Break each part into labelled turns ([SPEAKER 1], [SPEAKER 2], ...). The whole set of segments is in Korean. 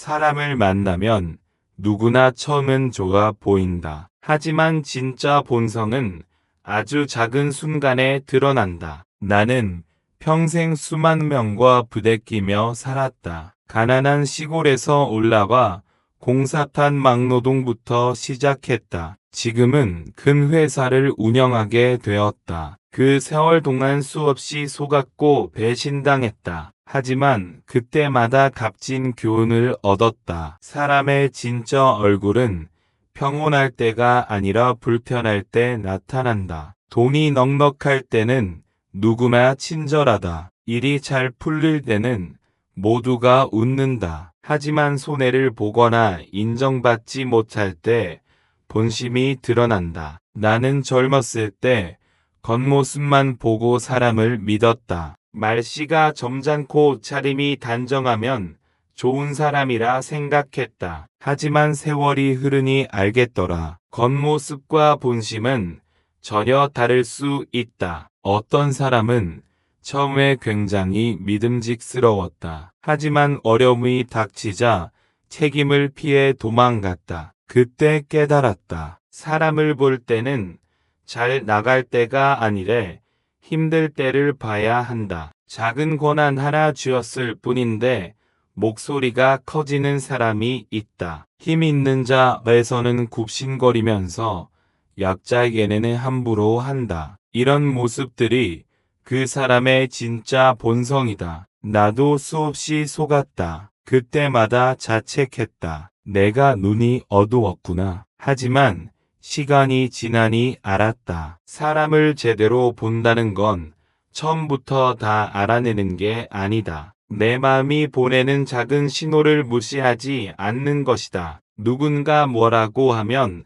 [SPEAKER 1] 사람을 만나면 누구나 처음은 좋아 보인다. 하지만 진짜 본성은 아주 작은 순간에 드러난다. 나는 평생 수만 명과 부대끼며 살았다. 가난한 시골에서 올라와 공사탄 막노동부터 시작했다. 지금은 큰 회사를 운영하게 되었다. 그 세월 동안 수없이 속았고 배신당했다. 하지만 그때마다 값진 교훈을 얻었다. 사람의 진짜 얼굴은 평온할 때가 아니라 불편할 때 나타난다. 돈이 넉넉할 때는 누구나 친절하다. 일이 잘 풀릴 때는 모두가 웃는다. 하지만 손해를 보거나 인정받지 못할 때 본심이 드러난다. 나는 젊었을 때 겉모습만 보고 사람을 믿었다. 말씨가 점잖고 차림이 단정하면 좋은 사람이라 생각했다. 하지만 세월이 흐르니 알겠더라. 겉모습과 본심은 전혀 다를 수 있다. 어떤 사람은 처음에 굉장히 믿음직스러웠다. 하지만 어려움이 닥치자 책임을 피해 도망갔다. 그때 깨달았다. 사람을 볼 때는 잘 나갈 때가 아니래 힘들 때를 봐야 한다. 작은 권한 하나 쥐었을 뿐인데 목소리가 커지는 사람이 있다. 힘 있는 자에서는 굽신거리면서 약자에게는 함부로 한다. 이런 모습들이 그 사람의 진짜 본성이다. 나도 수없이 속았다. 그때마다 자책했다. 내가 눈이 어두웠구나. 하지만 시간이 지나니 알았다. 사람을 제대로 본다는 건 처음부터 다 알아내는 게 아니다. 내 마음이 보내는 작은 신호를 무시하지 않는 것이다. 누군가 뭐라고 하면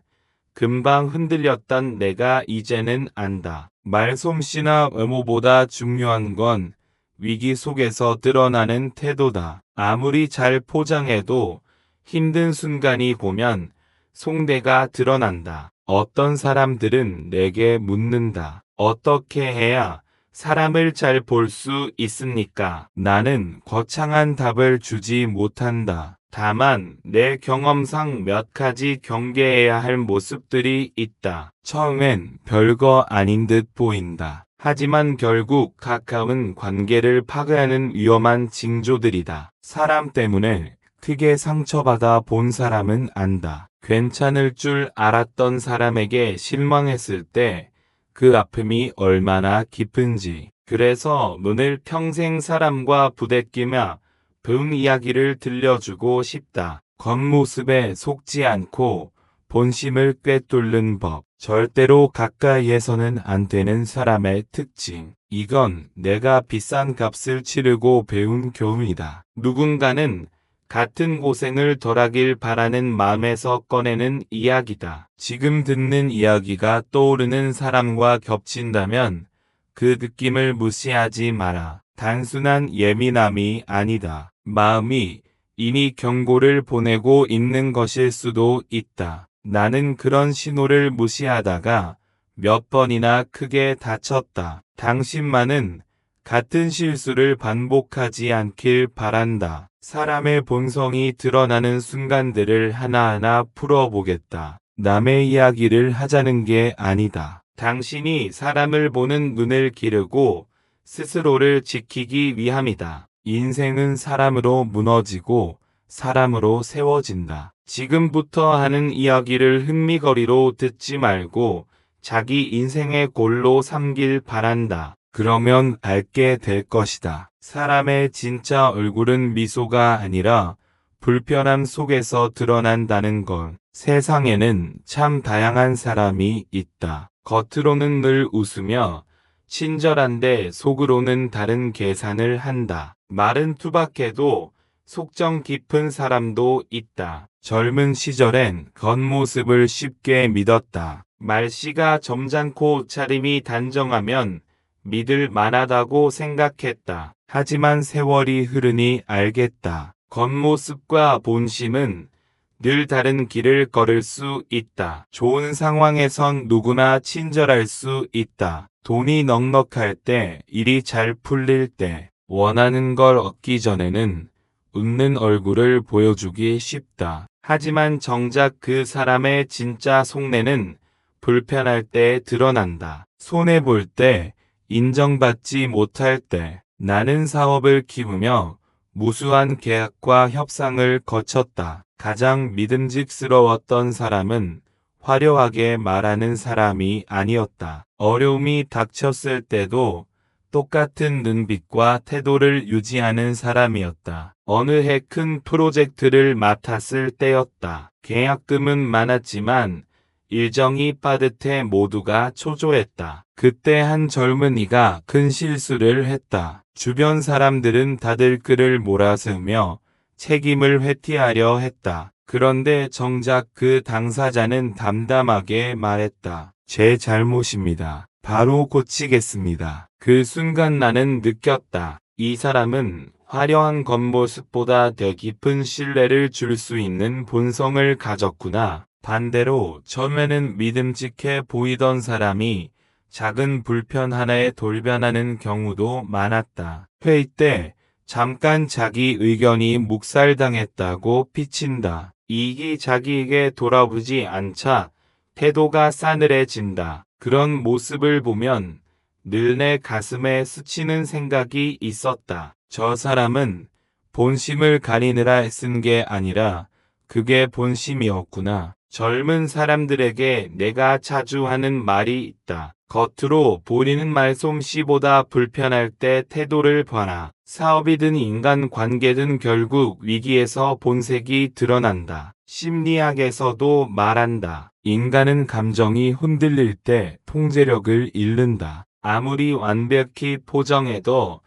[SPEAKER 1] 금방 흔들렸던 내가 이제는 안다. 말솜씨나 외모보다 중요한 건 위기 속에서 드러나는 태도다. 아무리 잘 포장해도 힘든 순간이 보면 속내가 드러난다. 어떤 사람들은 내게 묻는다. 어떻게 해야 사람을 잘 볼 수 있습니까? 나는 거창한 답을 주지 못한다. 다만 내 경험상 몇 가지 경계해야 할 모습들이 있다. 처음엔 별거 아닌 듯 보인다. 하지만 결국 가까운 관계를 파괴하는 위험한 징조들이다. 사람 때문에 크게 상처받아 본 사람은 안다. 괜찮을 줄 알았던 사람에게 실망했을 때 그 아픔이 얼마나 깊은지. 그래서 오늘 평생 사람과 부대끼며 배운 이야기를 들려주고 싶다. 겉모습에 속지 않고 본심을 꿰뚫는 법. 절대로 가까이에서는 안 되는 사람의 특징. 이건 내가 비싼 값을 치르고 배운 교훈이다. 누군가는 같은 고생을 덜하길 바라는 마음에서 꺼내는 이야기다. 지금 듣는 이야기가 떠오르는 사람과 겹친다면 그 느낌을 무시하지 마라. 단순한 예민함이 아니다. 마음이 이미 경고를 보내고 있는 것일 수도 있다. 나는 그런 신호를 무시하다가 몇 번이나 크게 다쳤다. 당신만은 같은 실수를 반복하지 않길 바란다. 사람의 본성이 드러나는 순간들을 하나하나 풀어보겠다. 남의 이야기를 하자는 게 아니다. 당신이 사람을 보는 눈을 기르고 스스로를 지키기 위함이다. 인생은 사람으로 무너지고 사람으로 세워진다. 지금부터 하는 이야기를 흥미거리로 듣지 말고 자기 인생의 골로 삼길 바란다. 그러면 알게 될 것이다. 사람의 진짜 얼굴은 미소가 아니라 불편함 속에서 드러난다는 걸. 세상에는 참 다양한 사람이 있다. 겉으로는 늘 웃으며 친절한데 속으로는 다른 계산을 한다. 말은 투박해도 속정 깊은 사람도 있다. 젊은 시절엔 겉모습을 쉽게 믿었다. 말씨가 점잖고 차림이 단정하면 믿을 만하다고 생각했다. 하지만 세월이 흐르니 알겠다. 겉모습과 본심은 늘 다른 길을 걸을 수 있다. 좋은 상황에선 누구나 친절할 수 있다. 돈이 넉넉할 때, 일이 잘 풀릴 때, 원하는 걸 얻기 전에는 웃는 얼굴을 보여주기 쉽다. 하지만 정작 그 사람의 진짜 속내는 불편할 때 드러난다. 손해볼 때, 인정받지 못할 때. 나는 사업을 키우며 무수한 계약과 협상을 거쳤다. 가장 믿음직스러웠던 사람은 화려하게 말하는 사람이 아니었다. 어려움이 닥쳤을 때도 똑같은 눈빛과 태도를 유지하는 사람이었다. 어느 해 큰 프로젝트를 맡았을 때였다. 계약금은 많았지만 일정이 빠듯해 모두가 초조했다. 그때 한 젊은이가 큰 실수를 했다. 주변 사람들은 다들 그를 몰아세우며 책임을 회피하려 했다. 그런데 정작 그 당사자는 담담하게 말했다. 제 잘못입니다. 바로 고치겠습니다. 그 순간 나는 느꼈다. 이 사람은 화려한 겉모습보다 더 깊은 신뢰를 줄 수 있는 본성을 가졌구나. 반대로 처음에는 믿음직해 보이던 사람이 작은 불편 하나에 돌변하는 경우도 많았다. 회의 때 잠깐 자기 의견이 묵살당했다고 비친다. 이익이 자기에게 돌아오지 않자 태도가 싸늘해진다. 그런 모습을 보면 늘 내 가슴에 스치는 생각이 있었다. 저 사람은 본심을 가리느라 쓴 게 아니라 그게 본심이었구나. 젊은 사람들에게 내가 자주 하는 말이 있다. 겉으로 보이는 말솜씨보다 불편할 때 태도를 봐라. 사업이든 인간관계든 결국 위기에서 본색이 드러난다. 심리학에서도 말한다. 인간은 감정이 흔들릴 때 통제력을 잃는다. 아무리 완벽히 포장해도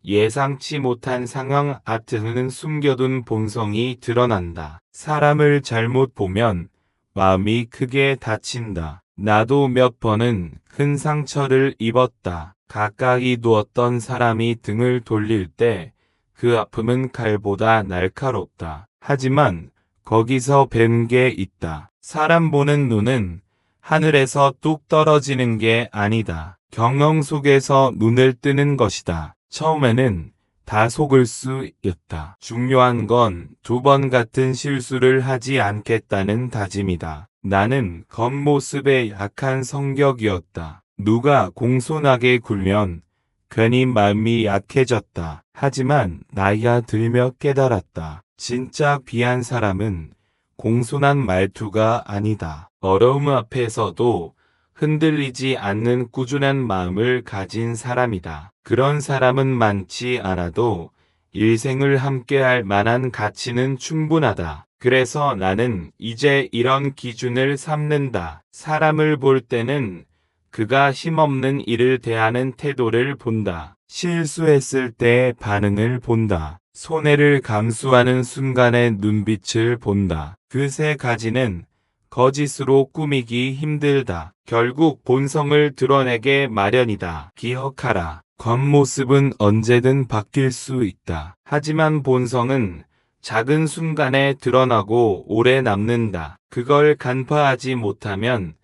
[SPEAKER 1] 예상치 못한 상황 앞에는 숨겨둔 본성이 드러난다. 사람을 잘못 보면 마음이 크게 다친다. 나도 몇 번은 큰 상처를 입었다. 가까이 두었던 사람이 등을 돌릴 때 그 아픔은 칼보다 날카롭다. 하지만 거기서 배운 게 있다. 사람 보는 눈은 하늘에서 뚝 떨어지는 게 아니다. 경험 속에서 눈을 뜨는 것이다. 처음에는 다 속을 수 있다. 중요한 건 두 번 같은 실수를 하지 않겠다는 다짐이다. 나는 겉모습에 약한 성격이었다. 누가 공손하게 굴면 괜히 마음이 약해졌다. 하지만 나이가 들며 깨달았다. 진짜 귀한 사람은 공손한 말투가 아니다. 어려움 앞에서도 흔들리지 않는 꾸준한 마음을 가진 사람이다. 그런 사람은 많지 않아도 일생을 함께할 만한 가치는 충분하다. 그래서 나는 이제 이런 기준을 삼는다. 사람을 볼 때는 그가 힘없는 일을 대하는 태도를 본다. 실수했을 때의 반응을 본다. 손해를 감수하는 순간의 눈빛을 본다. 그 세 가지는 거짓으로 꾸미기 힘들다. 결국 본성을 드러내게 마련이다. 기억하라. 겉모습은 언제든 바뀔 수 있다. 하지만 본성은 작은 순간에 드러나고 오래 남는다. 그걸 간파하지 못하면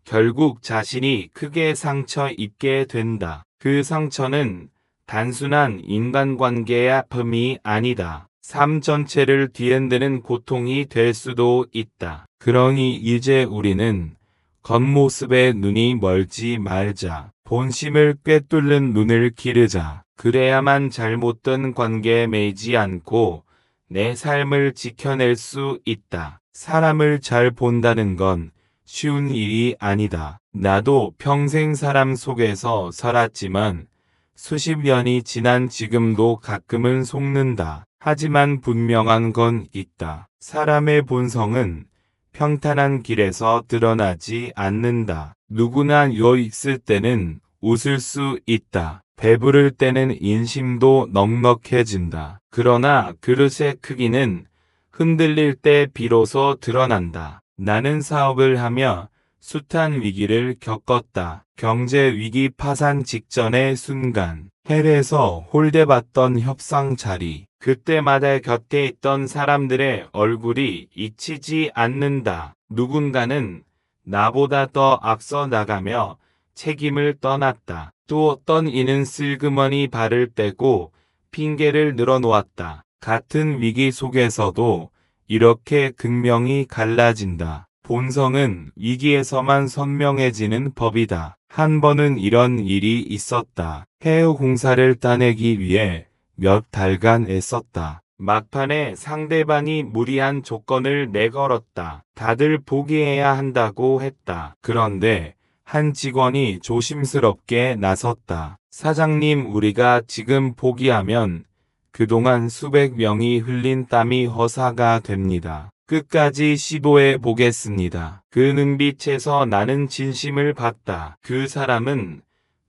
[SPEAKER 1] 결국 자신이 크게 상처 입게 된다. 그 상처는 단순한 인간관계의 아픔이 아니다. 삶 전체를 뒤흔드는 고통이 될 수도 있다. 그러니 이제 우리는 겉모습에 눈이 멀지 말자. 본심을 꿰뚫는 눈을 기르자. 그래야만 잘못된 관계에 매이지 않고 내 삶을 지켜낼 수 있다. 사람을 잘 본다는 건 쉬운 일이 아니다. 나도 평생 사람 속에서 살았지만 수십 년이 지난 지금도 가끔은 속는다. 하지만 분명한 건 있다. 사람의 본성은 평탄한 길에서 드러나지 않는다. 누구나 여유 있을 때는 웃을 수 있다. 배부를 때는 인심도 넉넉해진다. 그러나 그릇의 크기는 흔들릴 때 비로소 드러난다. 나는 사업을 하며 숱한 위기를 겪었다. 경제 위기 파산 직전의 순간, 헬에서 홀대받던 협상 자리, 그때마다 곁에 있던 사람들의 얼굴이 잊히지 않는다. 누군가는 나보다 더 앞서 나가며 책임을 떠났다. 또 어떤 이는 슬그머니 발을 빼고 핑계를 늘어놓았다. 같은 위기 속에서도 이렇게 극명히 갈라진다. 본성은 위기에서만 선명해지는 법이다. 한 번은 이런 일이 있었다. 해우 공사를 따내기 위해 몇 달간 애썼다. 막판에 상대방이 무리한 조건을 내걸었다. 다들 포기해야 한다고 했다. 그런데 한 직원이 조심스럽게 나섰다. 사장님, 우리가 지금 포기하면 그동안 수백 명이 흘린 땀이 허사가 됩니다. 끝까지 시도해 보겠습니다. 그 눈빛에서 나는 진심을 봤다. 그 사람은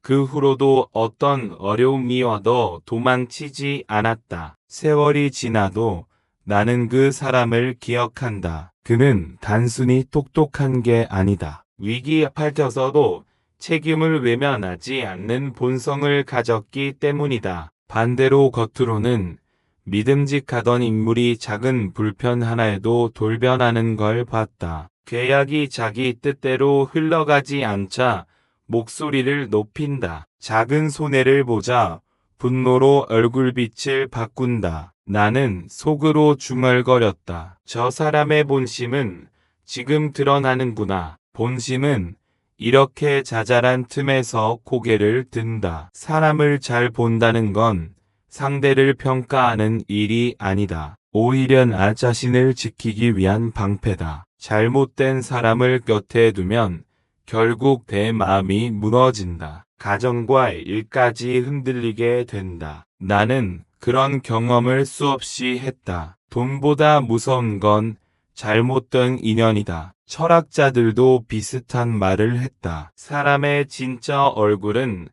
[SPEAKER 1] 그 후로도 어떤 어려움이 와도 도망치지 않았다. 세월이 지나도 나는 그 사람을 기억한다. 그는 단순히 똑똑한 게 아니다. 위기 앞에서도 책임을 외면하지 않는 본성을 가졌기 때문이다. 반대로 겉으로는 믿음직하던 인물이 작은 불편 하나에도 돌변하는 걸 봤다. 계약이 자기 뜻대로 흘러가지 않자 목소리를 높인다. 작은 손해를 보자 분노로 얼굴빛을 바꾼다. 나는 속으로 중얼거렸다. 저 사람의 본심은 지금 드러나는구나. 본심은 이렇게 자잘한 틈에서 고개를 든다. 사람을 잘 본다는 건 상대를 평가하는 일이 아니다. 오히려 나 자신을 지키기 위한 방패다. 잘못된 사람을 곁에 두면 결국 내 마음이 무너진다. 가정과 일까지 흔들리게 된다. 나는 그런 경험을 수없이 했다. 돈보다 무서운 건 잘못된 인연이다. 철학자들도 비슷한 말을 했다. 사람의 진짜 얼굴은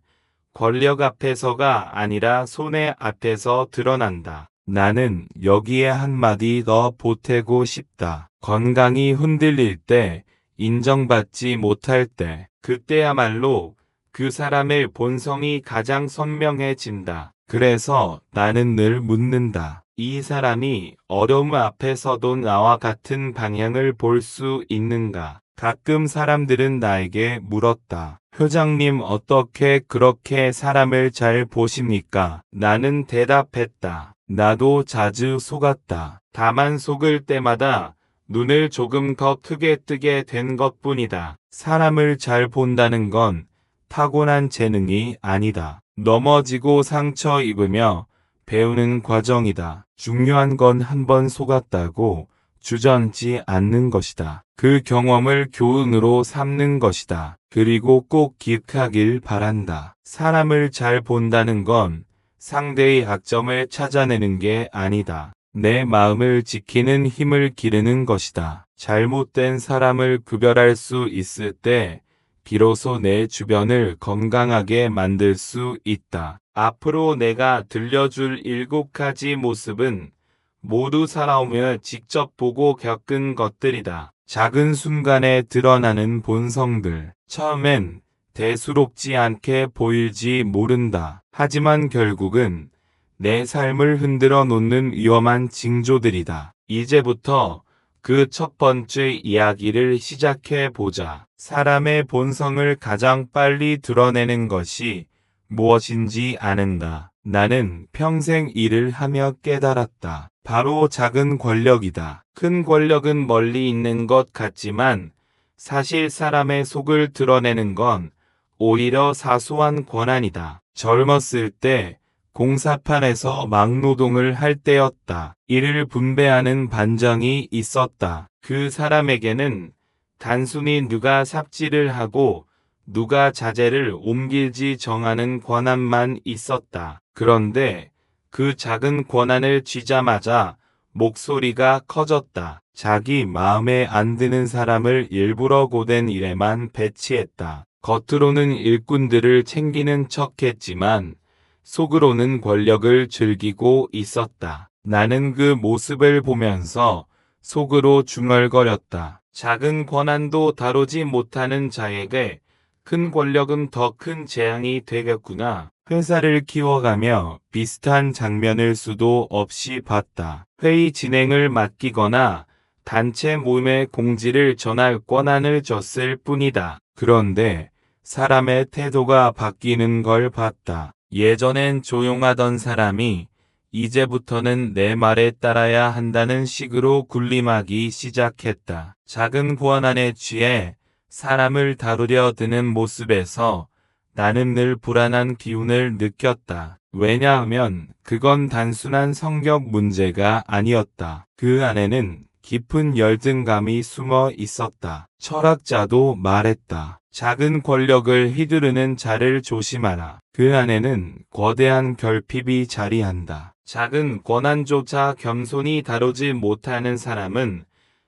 [SPEAKER 1] 권력 앞에서가 아니라 손해 앞에서 드러난다. 나는 여기에 한마디 더 보태고 싶다. 건강이 흔들릴 때, 인정받지 못할 때, 그때야말로 그 사람의 본성이 가장 선명해진다. 그래서 나는 늘 묻는다. 이 사람이 어려움 앞에서도 나와 같은 방향을 볼 수 있는가? 가끔 사람들은 나에게 물었다. 회장님, 어떻게 그렇게 사람을 잘 보십니까? 나는 대답했다. 나도 자주 속았다. 다만 속을 때마다 눈을 조금 더 크게 뜨게 된 것뿐이다. 사람을 잘 본다는 건 타고난 재능이 아니다. 넘어지고 상처 입으며 배우는 과정이다. 중요한 건 한 번 속았다고 주저앉지 않는 것이다. 그 경험을 교훈으로 삼는 것이다. 그리고 꼭 기억하길 바란다. 사람을 잘 본다는 건 상대의 약점을 찾아내는 게 아니다. 내 마음을 지키는 힘을 기르는 것이다. 잘못된 사람을 구별할 수 있을 때 비로소 내 주변을 건강하게 만들 수 있다. 앞으로 내가 들려줄 7가지 모습은 모두 살아오며 직접 보고 겪은 것들이다. 작은 순간에 드러나는 본성들. 처음엔 대수롭지 않게 보일지 모른다. 하지만 결국은 내 삶을 흔들어 놓는 위험한 징조들이다. 이제부터 그 첫 번째 이야기를 시작해 보자. 사람의 본성을 가장 빨리 드러내는 것이 무엇인지 아는가? 나는 평생 일을 하며 깨달았다. 바로 작은 권력이다. 큰 권력은 멀리 있는 것 같지만 사실 사람의 속을 드러내는 건 오히려 사소한 권한이다. 젊었을 때 공사판에서 막노동을 할 때였다. 일을 분배하는 반장이 있었다. 그 사람에게는 단순히 누가 삽질을 하고 누가 자재를 옮길지 정하는 권한만 있었다. 그런데 그 작은 권한을 쥐자마자 목소리가 커졌다. 자기 마음에 안 드는 사람을 일부러 고된 일에만 배치했다. 겉으로는 일꾼들을 챙기는 척했지만 속으로는 권력을 즐기고 있었다. 나는 그 모습을 보면서 속으로 중얼거렸다. 작은 권한도 다루지 못하는 자에게 큰 권력은 더 큰 재앙이 되겠구나. 회사를 키워가며 비슷한 장면을 수도 없이 봤다. 회의 진행을 맡기거나 단체 모임의 공지를 전할 권한을 줬을 뿐이다. 그런데 사람의 태도가 바뀌는 걸 봤다. 예전엔 조용하던 사람이 이제부터는 내 말에 따라야 한다는 식으로 군림하기 시작했다. 작은 권한에 취해 사람을 다루려 드는 모습에서 나는 늘 불안한 기운을 느꼈다. 왜냐하면 그건 단순한 성격 문제가 아니었다. 그 안에는 깊은 열등감이 숨어 있었다. 철학자도 말했다. 작은 권력을 휘두르는 자를 조심하라. 그 안에는 거대한 결핍이 자리한다. 작은 권한조차 겸손히 다루지 못하는 사람은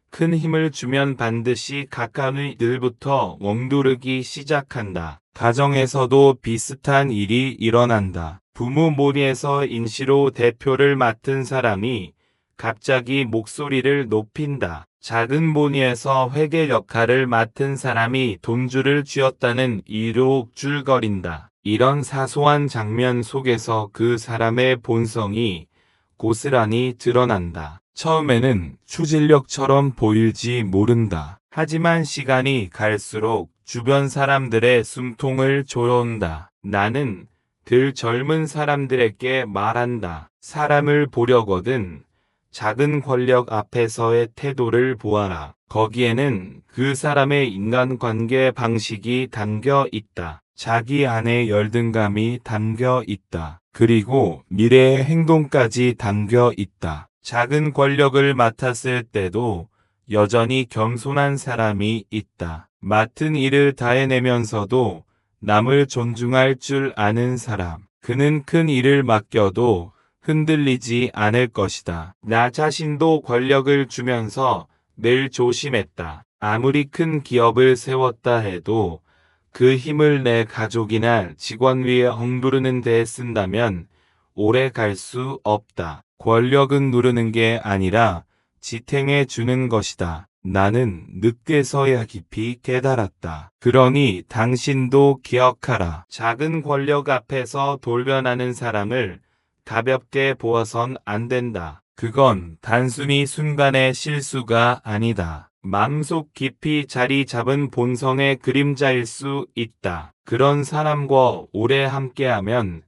[SPEAKER 1] 큰 힘을 주면 반드시 가까운 이들부터 멍두르기 시작한다. 가정에서도 비슷한 일이 일어난다. 부모 몰이에서 인시로 대표를 맡은 사람이 갑자기 목소리를 높인다. 작은 모니에서 회계 역할을 맡은 사람이 돈줄을 쥐었다는 이유로 욱줄거린다. 이런 사소한 장면 속에서 그 사람의 본성이 고스란히 드러난다. 처음에는 추진력처럼 보일지 모른다. 하지만 시간이 갈수록 주변 사람들의 숨통을 조여온다. 나는 늘 젊은 사람들에게 말한다. 사람을 보려거든 작은 권력 앞에서의 태도를 보아라. 거기에는 그 사람의 인간관계 방식이 담겨 있다. 자기 안에 열등감이 담겨 있다. 그리고 미래의 행동까지 담겨 있다. 작은 권력을 맡았을 때도 여전히 겸손한 사람이 있다. 맡은 일을 다 해내면서도 남을 존중할 줄 아는 사람. 그는 큰 일을 맡겨도 흔들리지 않을 것이다. 나 자신도 권력을 주면서 늘 조심했다. 아무리 큰 기업을 세웠다 해도 그 힘을 내 가족이나 직원 위에 엉두르는 데 쓴다면 오래 갈 수 없다. 권력은 누르는 게 아니라 지탱해 주는 것이다. 나는 늦게서야 깊이 깨달았다. 그러니 당신도 기억하라. 작은 권력 앞에서 돌변하는 사람을 가볍게 보아선 안 된다. 그건 단순히 순간의 실수가 아니다. 마음속 깊이 자리 잡은 본성의 그림자일 수 있다. 그런 사람과 오래 함께하면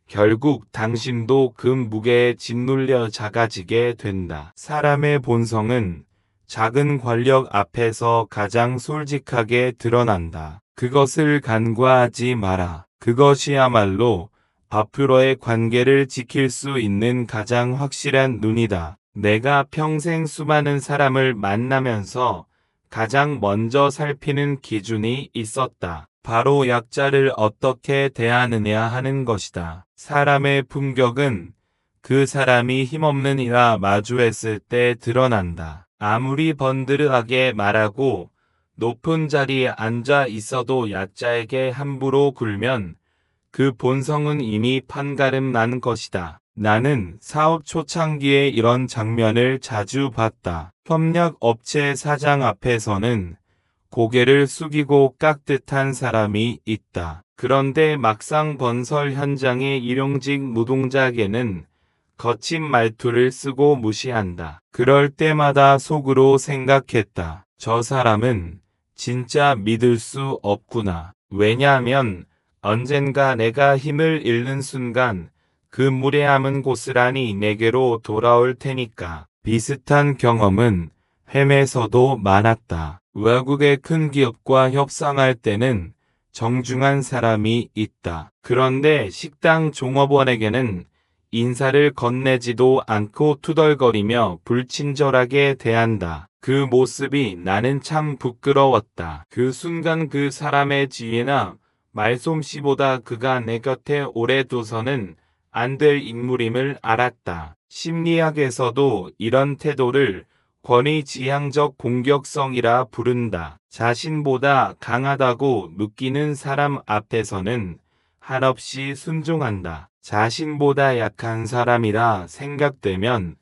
[SPEAKER 1] 결국 당신도 그 무게에 짓눌려 작아지게 된다. 사람의 본성은 작은 권력 앞에서 가장 솔직하게 드러난다. 그것을 간과하지 마라. 그것이야말로 앞으로의 관계를 지킬 수 있는 가장 확실한 눈이다. 내가 평생 수많은 사람을 만나면서 가장 먼저 살피는 기준이 있었다. 바로 약자를 어떻게 대하느냐 하는 것이다. 사람의 품격은 그 사람이 힘없는 이와 마주했을 때 드러난다. 아무리 번드르하게 말하고 높은 자리에 앉아 있어도 약자에게 함부로 굴면 그 본성은 이미 판가름 난 것이다. 나는 사업 초창기에 이런 장면을 자주 봤다. 협력 업체 사장 앞에서는 고개를 숙이고 깍듯한 사람이 있다. 그런데 막상 건설 현장의 일용직 노동자에게는 거친 말투를 쓰고 무시한다. 그럴 때마다 속으로 생각했다. 저 사람은 진짜 믿을 수 없구나. 왜냐하면 언젠가 내가 힘을 잃는 순간 그 무례함은 고스란히 내게로 돌아올 테니까. 비슷한 경험은 햄에서도 많았다. 외국의 큰 기업과 협상할 때는 정중한 사람이 있다. 그런데 식당 종업원에게는 인사를 건네지도 않고 투덜거리며 불친절하게 대한다. 그 모습이 나는 참 부끄러웠다. 그 순간 그 사람의 지혜나 말솜씨보다 그가 내 곁에 오래 두서는 안 될 인물임을 알았다. 심리학에서도 이런 태도를 권위지향적 공격성이라 부른다. 자신보다 강하다고 느끼는 사람 앞에서는 한없이 순종한다. 자신보다 약한 사람이라 생각되면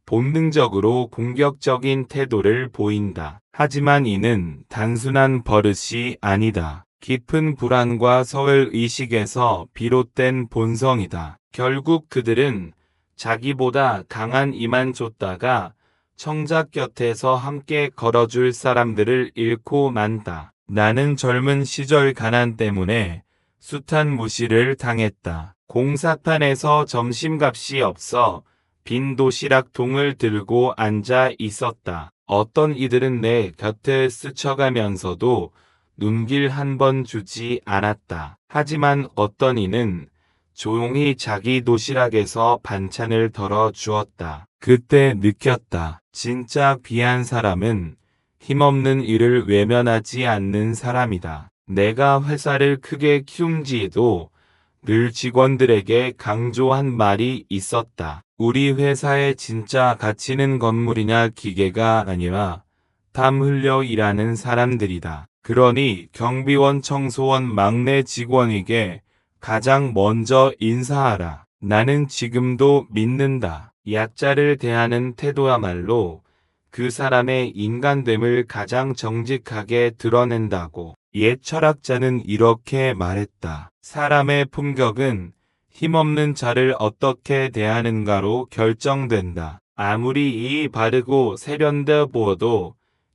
[SPEAKER 1] 본능적으로 공격적인 태도를 보인다. 하지만 이는 단순한 버릇이 아니다. 깊은 불안과 서열의식에서 비롯된 본성이다. 결국 그들은 자기보다 강한 이만 줬다가 청작 곁에서 함께 걸어줄 사람들을 잃고 만다. 나는 젊은 시절 가난 때문에 숱한 무시를 당했다. 공사판에서 점심값이 없어 빈 도시락통을 들고 앉아 있었다. 어떤 이들은 내 곁을 스쳐가면서도 눈길 한 번 주지 않았다. 하지만 어떤 이는 조용히 자기 도시락에서 반찬을 덜어 주었다. 그때 느꼈다. 진짜 귀한 사람은 힘없는 일을 외면하지 않는 사람이다. 내가 회사를 크게 키운지에도 늘 직원들에게 강조한 말이 있었다. 우리 회사의 진짜 가치는 건물이나 기계가 아니라 땀 흘려 일하는 사람들이다. 그러니 경비원, 청소원, 막내 직원에게 가장 먼저 인사하라. 나는 지금도 믿는다. 약자를 대하는 태도야말로 그 사람의 인간됨을 가장 정직하게 드러낸다고. 옛 철학자는 이렇게 말했다. 사람의 품격은 힘없는 자를 어떻게 대하는가로 결정된다. 아무리 이의 바르고 세련돼 보여도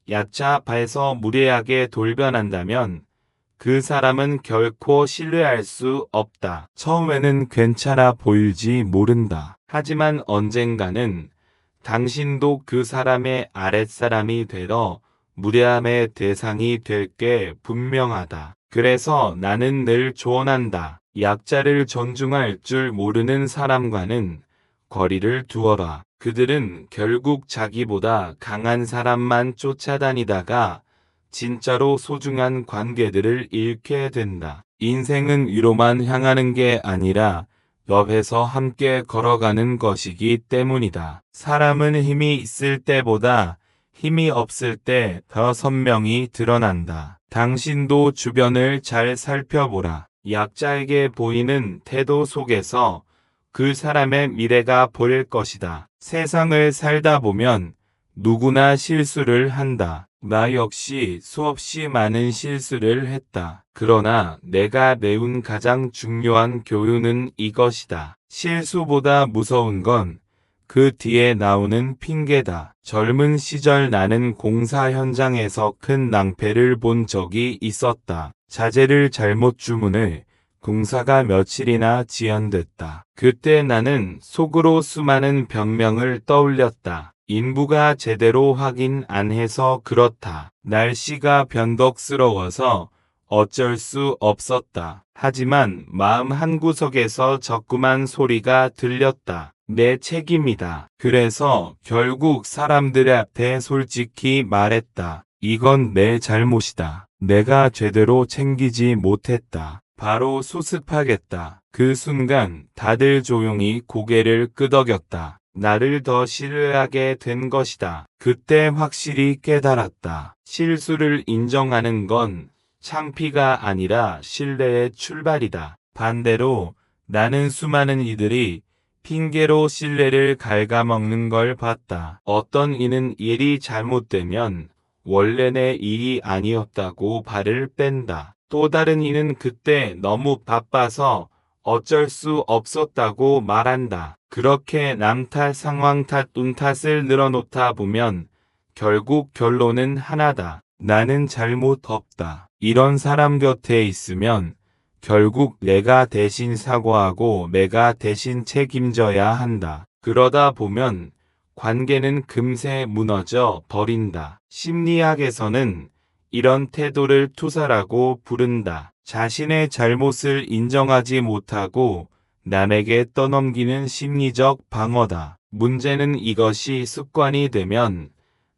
[SPEAKER 1] 약자 앞에서 무례하게 돌변한다면 그 사람은 결코 신뢰할 수 없다. 처음에는 괜찮아 보일지 모른다. 하지만 언젠가는 당신도 그 사람의 아랫사람이 되어 무례함의 대상이 될 게 분명하다. 그래서 나는 늘 조언한다. 약자를 존중할 줄 모르는 사람과는 거리를 두어라. 그들은 결국 자기보다 강한 사람만 쫓아다니다가 진짜로 소중한 관계들을 잃게 된다. 인생은 위로만 향하는 게 아니라 옆에서 함께 걸어가는 것이기 때문이다. 사람은 힘이 있을 때보다 힘이 없을 때 더 선명히 드러난다. 당신도 주변을 잘 살펴보라. 약자에게 보이는 태도 속에서 그 사람의 미래가 보일 것이다. 세상을 살다 보면 누구나 실수를 한다. 나 역시 수없이 많은 실수를 했다. 그러나 내가 배운 가장 중요한 교훈은 이것이다. 실수보다 무서운 건 그 뒤에 나오는 핑계다. 젊은 시절 나는 공사 현장에서 큰 낭패를 본 적이 있었다. 자재를 잘못 주문해 공사가 며칠이나 지연됐다. 그때 나는 속으로 수많은 변명을 떠올렸다. 인부가 제대로 확인 안 해서 그렇다. 날씨가 변덕스러워서 어쩔 수 없었다. 하지만 마음 한구석에서 적구만 소리가 들렸다. 내 책임이다. 그래서 결국 사람들 앞에 솔직히 말했다. 이건 내 잘못이다. 내가 제대로 챙기지 못했다. 바로 수습하겠다. 그 순간 다들 조용히 고개를 끄덕였다. 나를 더 신뢰하게 된 것이다. 그때 확실히 깨달았다. 실수를 인정하는 건 창피가 아니라 신뢰의 출발이다. 반대로 나는 수많은 이들이 핑계로 신뢰를 갉아먹는 걸 봤다. 어떤 이는 일이 잘못되면 원래 내 일이 아니었다고 발을 뺀다. 또 다른 이는 그때 너무 바빠서 어쩔 수 없었다고 말한다. 그렇게 남 탓, 상황 탓, 운 탓을 늘어놓다 보면 결국 결론은 하나다. 나는 잘못 없다. 이런 사람 곁에 있으면 결국 내가 대신 사과하고 내가 대신 책임져야 한다. 그러다 보면 관계는 금세 무너져 버린다. 심리학에서는 이런 태도를 투사라고 부른다. 자신의 잘못을 인정하지 못하고 남에게 떠넘기는 심리적 방어다. 문제는 이것이 습관이 되면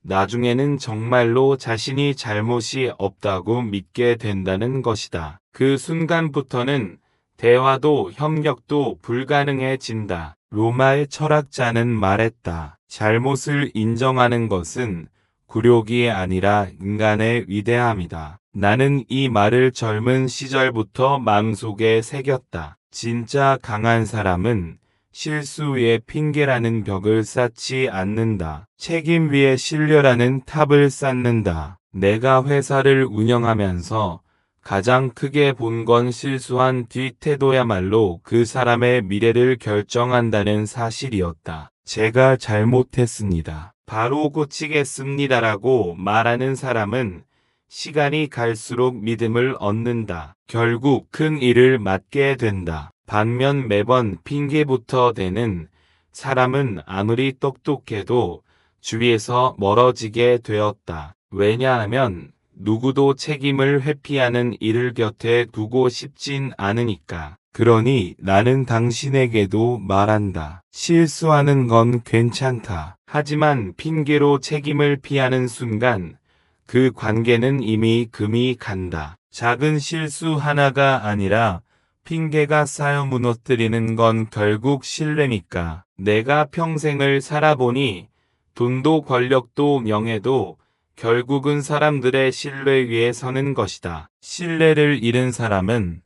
[SPEAKER 1] 나중에는 정말로 자신이 잘못이 없다고 믿게 된다는 것이다. 그 순간부터는 대화도 협력도 불가능해진다. 로마의 철학자는 말했다. 잘못을 인정하는 것은 굴욕이 아니라 인간의 위대함이다. 나는 이 말을 젊은 시절부터 마음속에 새겼다. 진짜 강한 사람은 실수 위에 핑계라는 벽을 쌓지 않는다. 책임 위에 신뢰라는 탑을 쌓는다. 내가 회사를 운영하면서 가장 크게 본 건 실수한 뒤 태도야말로 그 사람의 미래를 결정한다는 사실이었다. 제가 잘못했습니다. 바로 고치겠습니다라고 말하는 사람은 시간이 갈수록 믿음을 얻는다. 결국 큰 일을 맡게 된다. 반면 매번 핑계부터 대는 사람은 아무리 똑똑해도 주위에서 멀어지게 되었다. 왜냐하면 누구도 책임을 회피하는 이를 곁에 두고 싶진 않으니까. 그러니 나는 당신에게도 말한다. 실수하는 건 괜찮다. 하지만 핑계로 책임을 피하는 순간 그 관계는 이미 금이 간다. 작은 실수 하나가 아니라 핑계가 쌓여 무너뜨리는 건 결국 신뢰니까. 내가 평생을 살아보니 돈도 권력도 명예도 결국은 사람들의 신뢰 위에 서는 것이다. 신뢰를 잃은 사람은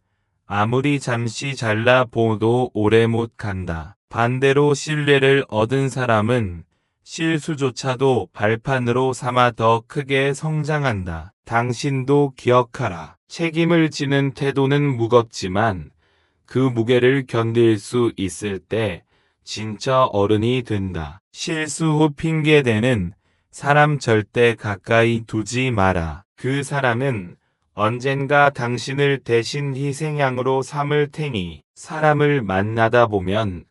[SPEAKER 1] 아무리 잠시 잘나 보도 오래 못 간다. 반대로 신뢰를 얻은 사람은 실수조차도 발판으로 삼아 더 크게 성장한다. 당신도 기억하라. 책임을 지는 태도는 무겁지만 그 무게를 견딜 수 있을 때 진짜 어른이 된다. 실수 후 핑계대는 사람 절대 가까이 두지 마라. 그 사람은 언젠가 당신을 대신 희생양으로 삼을 테니. 사람을 만나다 보면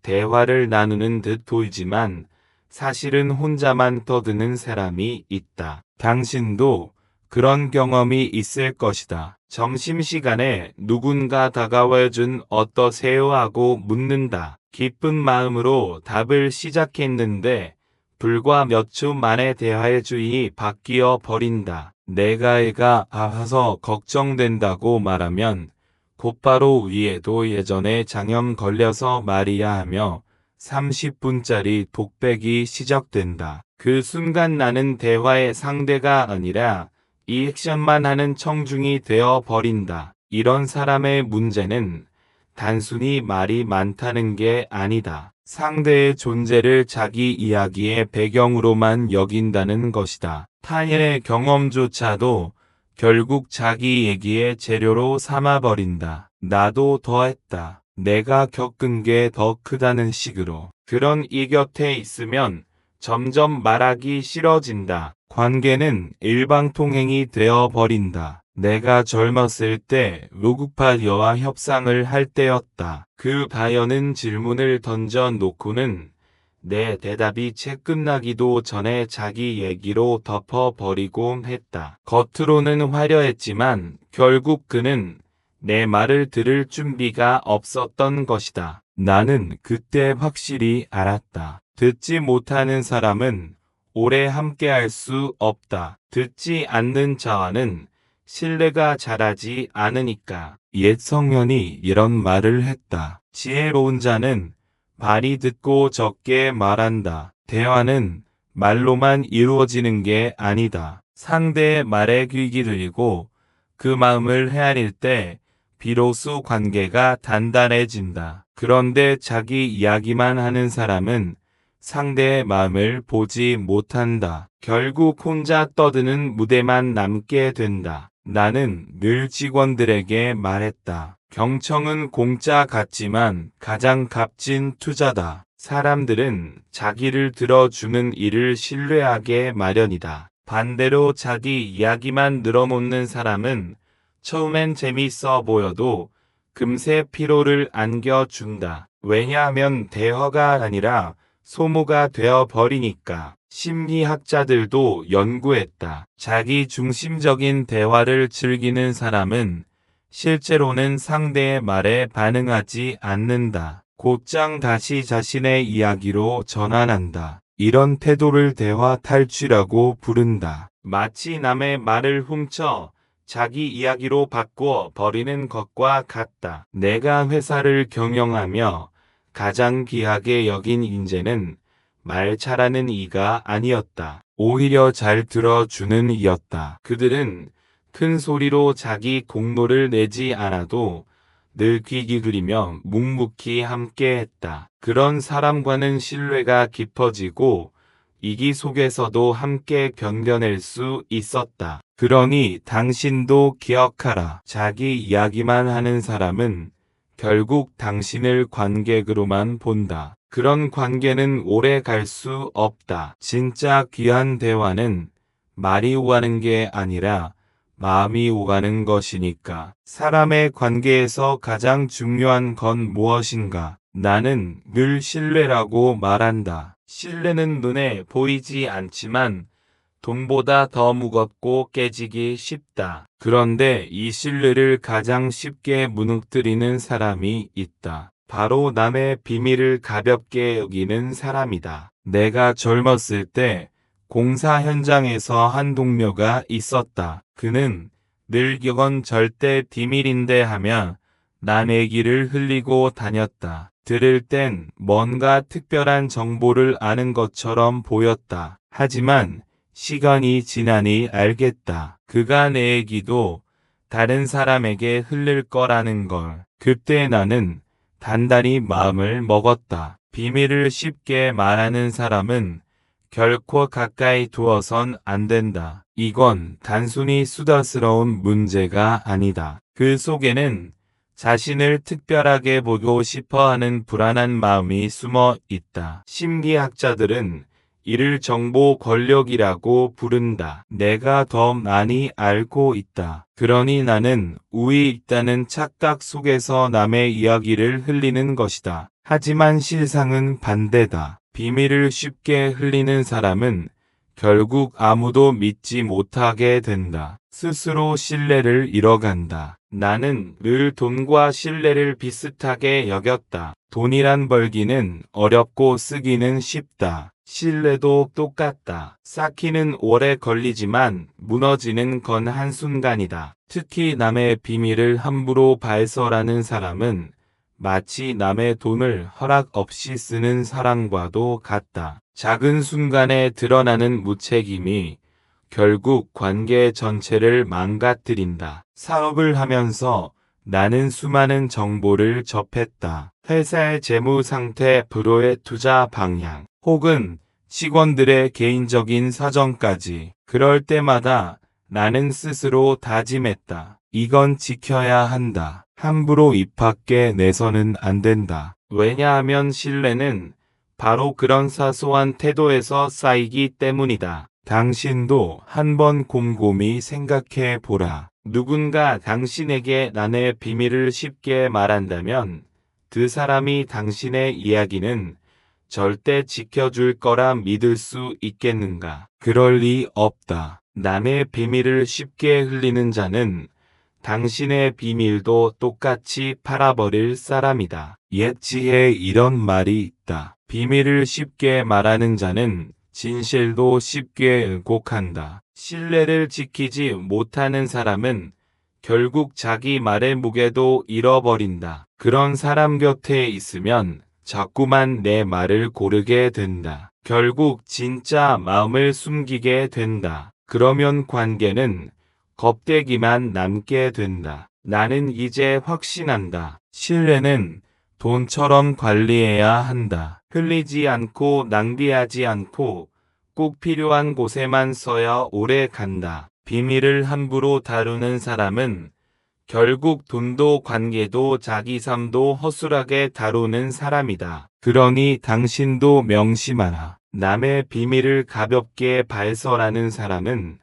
[SPEAKER 1] 대화를 나누는 듯 보이지만 사실은 혼자만 떠드는 사람이 있다. 당신도 그런 경험이 있을 것이다. 점심시간에 누군가 다가와준 어떠세요 하고 묻는다. 기쁜 마음으로 답을 시작했는데 불과 몇 초 만에 대화의 주인이 바뀌어 버린다. 내가 애가 아파서 걱정된다고 말하면 곧바로 위에도 예전에 장염 걸려서 말이야 하며 30분짜리 독백이 시작된다. 그 순간 나는 대화의 상대가 아니라 이 액션만 하는 청중이 되어 버린다. 이런 사람의 문제는 단순히 말이 많다는 게 아니다. 상대의 존재를 자기 이야기의 배경으로만 여긴다는 것이다. 타인의 경험조차도 결국 자기 얘기의 재료로 삼아버린다. 나도 더했다. 내가 겪은 게 더 크다는 식으로. 그런 이 곁에 있으면 점점 말하기 싫어진다. 관계는 일방통행이 되어버린다. 내가 젊었을 때 로그파이어와 협상을 할 때였다. 그 바이어는 질문을 던져놓고는 내 대답이 채 끝나기도 전에 자기 얘기로 덮어버리곤 했다. 겉으로는 화려했지만 결국 그는 내 말을 들을 준비가 없었던 것이다. 나는 그때 확실히 알았다. 듣지 못하는 사람은 오래 함께할 수 없다. 듣지 않는 자와는 신뢰가 자라지 않으니까. 옛 성현이 이런 말을 했다. 지혜로운 자는 많이 듣고 적게 말한다. 대화는 말로만 이루어지는 게 아니다. 상대의 말에 귀 기울이고 그 마음을 헤아릴 때 비로소 관계가 단단해진다. 그런데 자기 이야기만 하는 사람은 상대의 마음을 보지 못한다. 결국 혼자 떠드는 무대만 남게 된다. 나는 늘 직원들에게 말했다. 경청은 공짜 같지만 가장 값진 투자다. 사람들은 자기를 들어주는 일을 신뢰하게 마련이다. 반대로 자기 이야기만 늘어놓는 사람은 처음엔 재미있어 보여도 금세 피로를 안겨준다. 왜냐하면 대화가 아니라 소모가 되어버리니까. 심리학자들도 연구했다. 자기 중심적인 대화를 즐기는 사람은 실제로는 상대의 말에 반응하지 않는다. 곧장 다시 자신의 이야기로 전환한다. 이런 태도를 대화 탈취라고 부른다. 마치 남의 말을 훔쳐 자기 이야기로 바꾸어 버리는 것과 같다. 내가 회사를 경영하며 가장 귀하게 여긴 인재는 말 잘하는 이가 아니었다. 오히려 잘 들어주는 이였다. 그들은 큰 소리로 자기 공로를 내지 않아도 늘 귀 기울이며 묵묵히 함께했다. 그런 사람과는 신뢰가 깊어지고 이기 속에서도 함께 견뎌낼 수 있었다. 그러니 당신도 기억하라. 자기 이야기만 하는 사람은 결국 당신을 관객으로만 본다. 그런 관계는 오래 갈 수 없다. 진짜 귀한 대화는 말이 오가는 게 아니라 마음이 오가는 것이니까. 사람의 관계에서 가장 중요한 건 무엇인가? 나는 늘 신뢰라고 말한다. 신뢰는 눈에 보이지 않지만 돈보다 더 무겁고 깨지기 쉽다. 그런데 이 신뢰를 가장 쉽게 무너뜨리는 사람이 있다. 바로 남의 비밀을 가볍게 여기는 사람이다. 내가 젊었을 때 공사 현장에서 한 동료가 있었다. 그는 늘 이건 절대 비밀인데 하며 남의 얘기를 흘리고 다녔다. 들을 땐 뭔가 특별한 정보를 아는 것처럼 보였다. 하지만 시간이 지나니 알겠다. 그가 내 얘기도 다른 사람에게 흘릴 거라는 걸. 그때 나는 단단히 마음을 먹었다. 비밀을 쉽게 말하는 사람은 결코 가까이 두어선 안 된다. 이건 단순히 수다스러운 문제가 아니다. 그 속에는 자신을 특별하게 보고 싶어 하는 불안한 마음이 숨어 있다. 심리학자들은 이를 정보 권력이라고 부른다. 내가 더 많이 알고 있다. 그러니 나는 우위 있다는 착각 속에서 남의 이야기를 흘리는 것이다. 하지만 실상은 반대다. 비밀을 쉽게 흘리는 사람은 결국 아무도 믿지 못하게 된다. 스스로 신뢰를 잃어간다. 나는 늘 돈과 신뢰를 비슷하게 여겼다. 돈이란 벌기는 어렵고 쓰기는 쉽다. 신뢰도 똑같다. 쌓기는 오래 걸리지만 무너지는 건 한순간이다. 특히 남의 비밀을 함부로 발설하는 사람은 마치 남의 돈을 허락 없이 쓰는 사람과도 같다. 작은 순간에 드러나는 무책임이 결국 관계 전체를 망가뜨린다. 사업을 하면서 나는 수많은 정보를 접했다. 회사의 재무 상태, 프로의 투자 방향, 혹은 직원들의 개인적인 사정까지. 그럴 때마다 나는 스스로 다짐했다. 이건 지켜야 한다. 함부로 입 밖에 내서는 안 된다. 왜냐하면 신뢰는 바로 그런 사소한 태도에서 쌓이기 때문이다. 당신도 한번 곰곰이 생각해 보라. 누군가 당신에게 남의 비밀을 쉽게 말한다면 그 사람이 당신의 이야기는 절대 지켜줄 거라 믿을 수 있겠는가? 그럴 리 없다. 남의 비밀을 쉽게 흘리는 자는 당신의 비밀도 똑같이 팔아버릴 사람이다. 옛 지혜에 이런 말이 있다. 비밀을 쉽게 말하는 자는 진실도 쉽게 왜곡한다. 신뢰를 지키지 못하는 사람은 결국 자기 말의 무게도 잃어버린다. 그런 사람 곁에 있으면 자꾸만 내 말을 고르게 된다. 결국 진짜 마음을 숨기게 된다. 그러면 관계는 겁대기만 남게 된다. 나는 이제 확신한다. 신뢰는 돈처럼 관리해야 한다. 흘리지 않고 낭비하지 않고 꼭 필요한 곳에만 써야 오래 간다. 비밀을 함부로 다루는 사람은 결국 돈도 관계도 자기 삶도 허술하게 다루는 사람이다. 그러니 당신도 명심하라. 남의 비밀을 가볍게 발설하는 사람은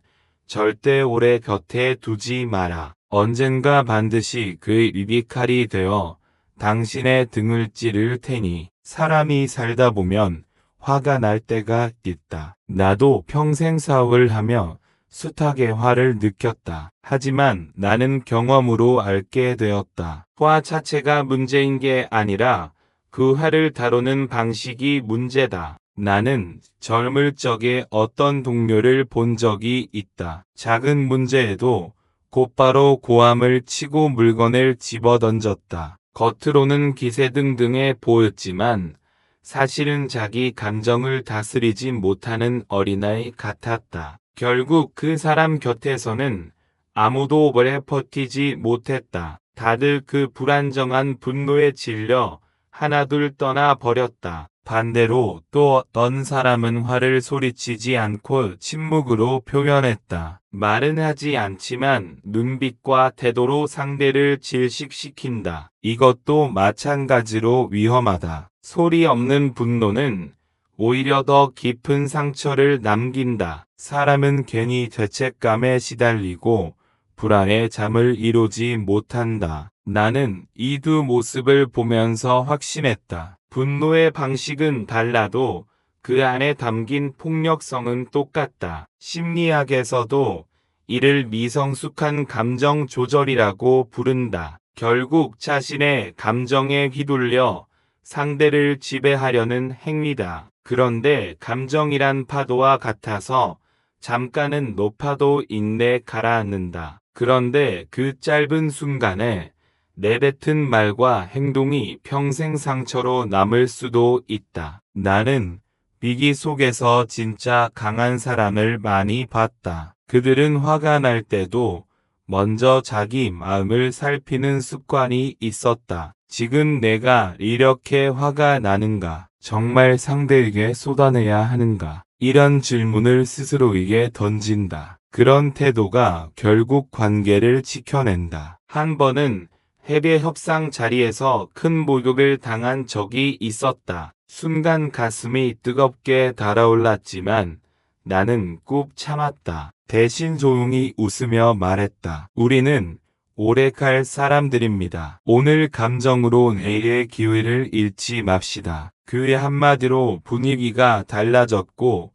[SPEAKER 1] 절대 오래 곁에 두지 마라. 언젠가 반드시 그의 리비칼이 되어 당신의 등을 찌를 테니. 사람이 살다 보면 화가 날 때가 있다. 나도 평생 사업을 하며 숱하게 화를 느꼈다. 하지만 나는 경험으로 알게 되었다. 화 자체가 문제인 게 아니라 그 화를 다루는 방식이 문제다. 나는 젊을 적에 어떤 동료를 본 적이 있다. 작은 문제에도 곧바로 고함을 치고 물건을 집어던졌다. 겉으로는 기세등등해 보였지만 사실은 자기 감정을 다스리지 못하는 어린아이 같았다. 결국 그 사람 곁에서는 아무도 오래 버티지 못했다. 다들 그 불안정한 분노에 질려 하나둘 떠나 버렸다. 반대로 또 어떤 사람은 화를 소리치지 않고 침묵으로 표현했다. 말은 하지 않지만 눈빛과 태도로 상대를 질식시킨다. 이것도 마찬가지로 위험하다. 소리 없는 분노는 오히려 더 깊은 상처를 남긴다. 사람은 괜히 죄책감에 시달리고 불안에 잠을 이루지 못한다. 나는 이 두 모습을 보면서 확신했다. 분노의 방식은 달라도 그 안에 담긴 폭력성은 똑같다. 심리학에서도 이를 미성숙한 감정 조절이라고 부른다. 결국 자신의 감정에 휘둘려 상대를 지배하려는 행위다. 그런데 감정이란 파도와 같아서 잠깐은 높아도 인내 가라앉는다. 그런데 그 짧은 순간에 내뱉은 말과 행동이 평생 상처로 남을 수도 있다. 나는 위기 속에서 진짜 강한 사람을 많이 봤다. 그들은 화가 날 때도 먼저 자기 마음을 살피는 습관이 있었다. 지금 내가 이렇게 화가 나는가? 정말 상대에게 쏟아내야 하는가? 이런 질문을 스스로에게 던진다. 그런 태도가 결국 관계를 지켜낸다. 한 번은 해외 협상 자리에서 큰 모욕을 당한 적이 있었다. 순간 가슴이 뜨겁게 달아올랐지만 나는 꾹 참았다. 대신 조용히 웃으며 말했다. 우리는 오래 갈 사람들입니다. 오늘 감정으로 내일의 기회를 잃지 맙시다. 그의 한마디로 분위기가 달라졌고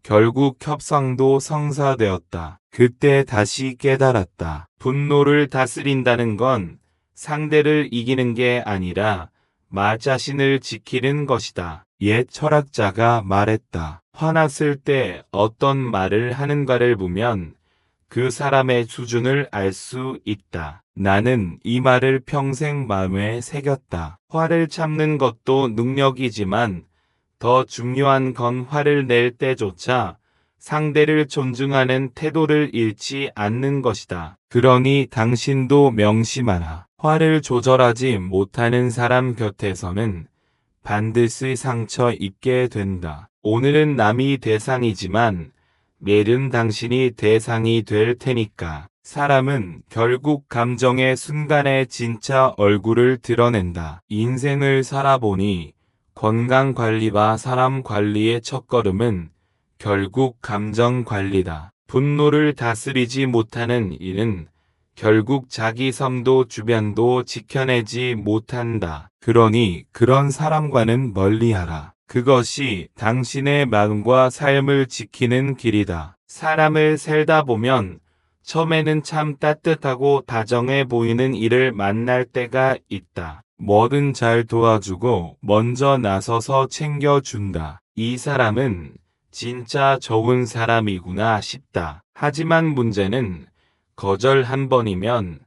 [SPEAKER 1] 결국 협상도 성사되었다. 그때 다시 깨달았다. 분노를 다스린다는 건 상대를 이기는 게 아니라 나 자신을 지키는 것이다. 옛 철학자가 말했다. 화났을 때 어떤 말을 하는가를 보면 그 사람의 수준을 알 수 있다. 나는 이 말을 평생 마음에 새겼다. 화를 참는 것도 능력이지만 더 중요한 건 화를 낼 때조차 상대를 존중하는 태도를 잃지 않는 것이다. 그러니 당신도 명심하라. 화를 조절하지 못하는 사람 곁에서는 반드시 상처 입게 된다. 오늘은 남이 대상이지만 내일은 당신이 대상이 될 테니까. 사람은 결국 감정의 순간에 진짜 얼굴을 드러낸다. 인생을 살아보니 건강관리와 사람관리의 첫걸음은 결국 감정관리다. 분노를 다스리지 못하는 이는 결국 자기 삶도 주변도 지켜내지 못한다. 그러니 그런 사람과는 멀리하라. 그것이 당신의 마음과 삶을 지키는 길이다. 사람을 살다 보면 처음에는 참 따뜻하고 다정해 보이는 이를 만날 때가 있다. 뭐든 잘 도와주고 먼저 나서서 챙겨준다. 이 사람은 진짜 좋은 사람이구나 싶다. 하지만 문제는 거절 한 번이면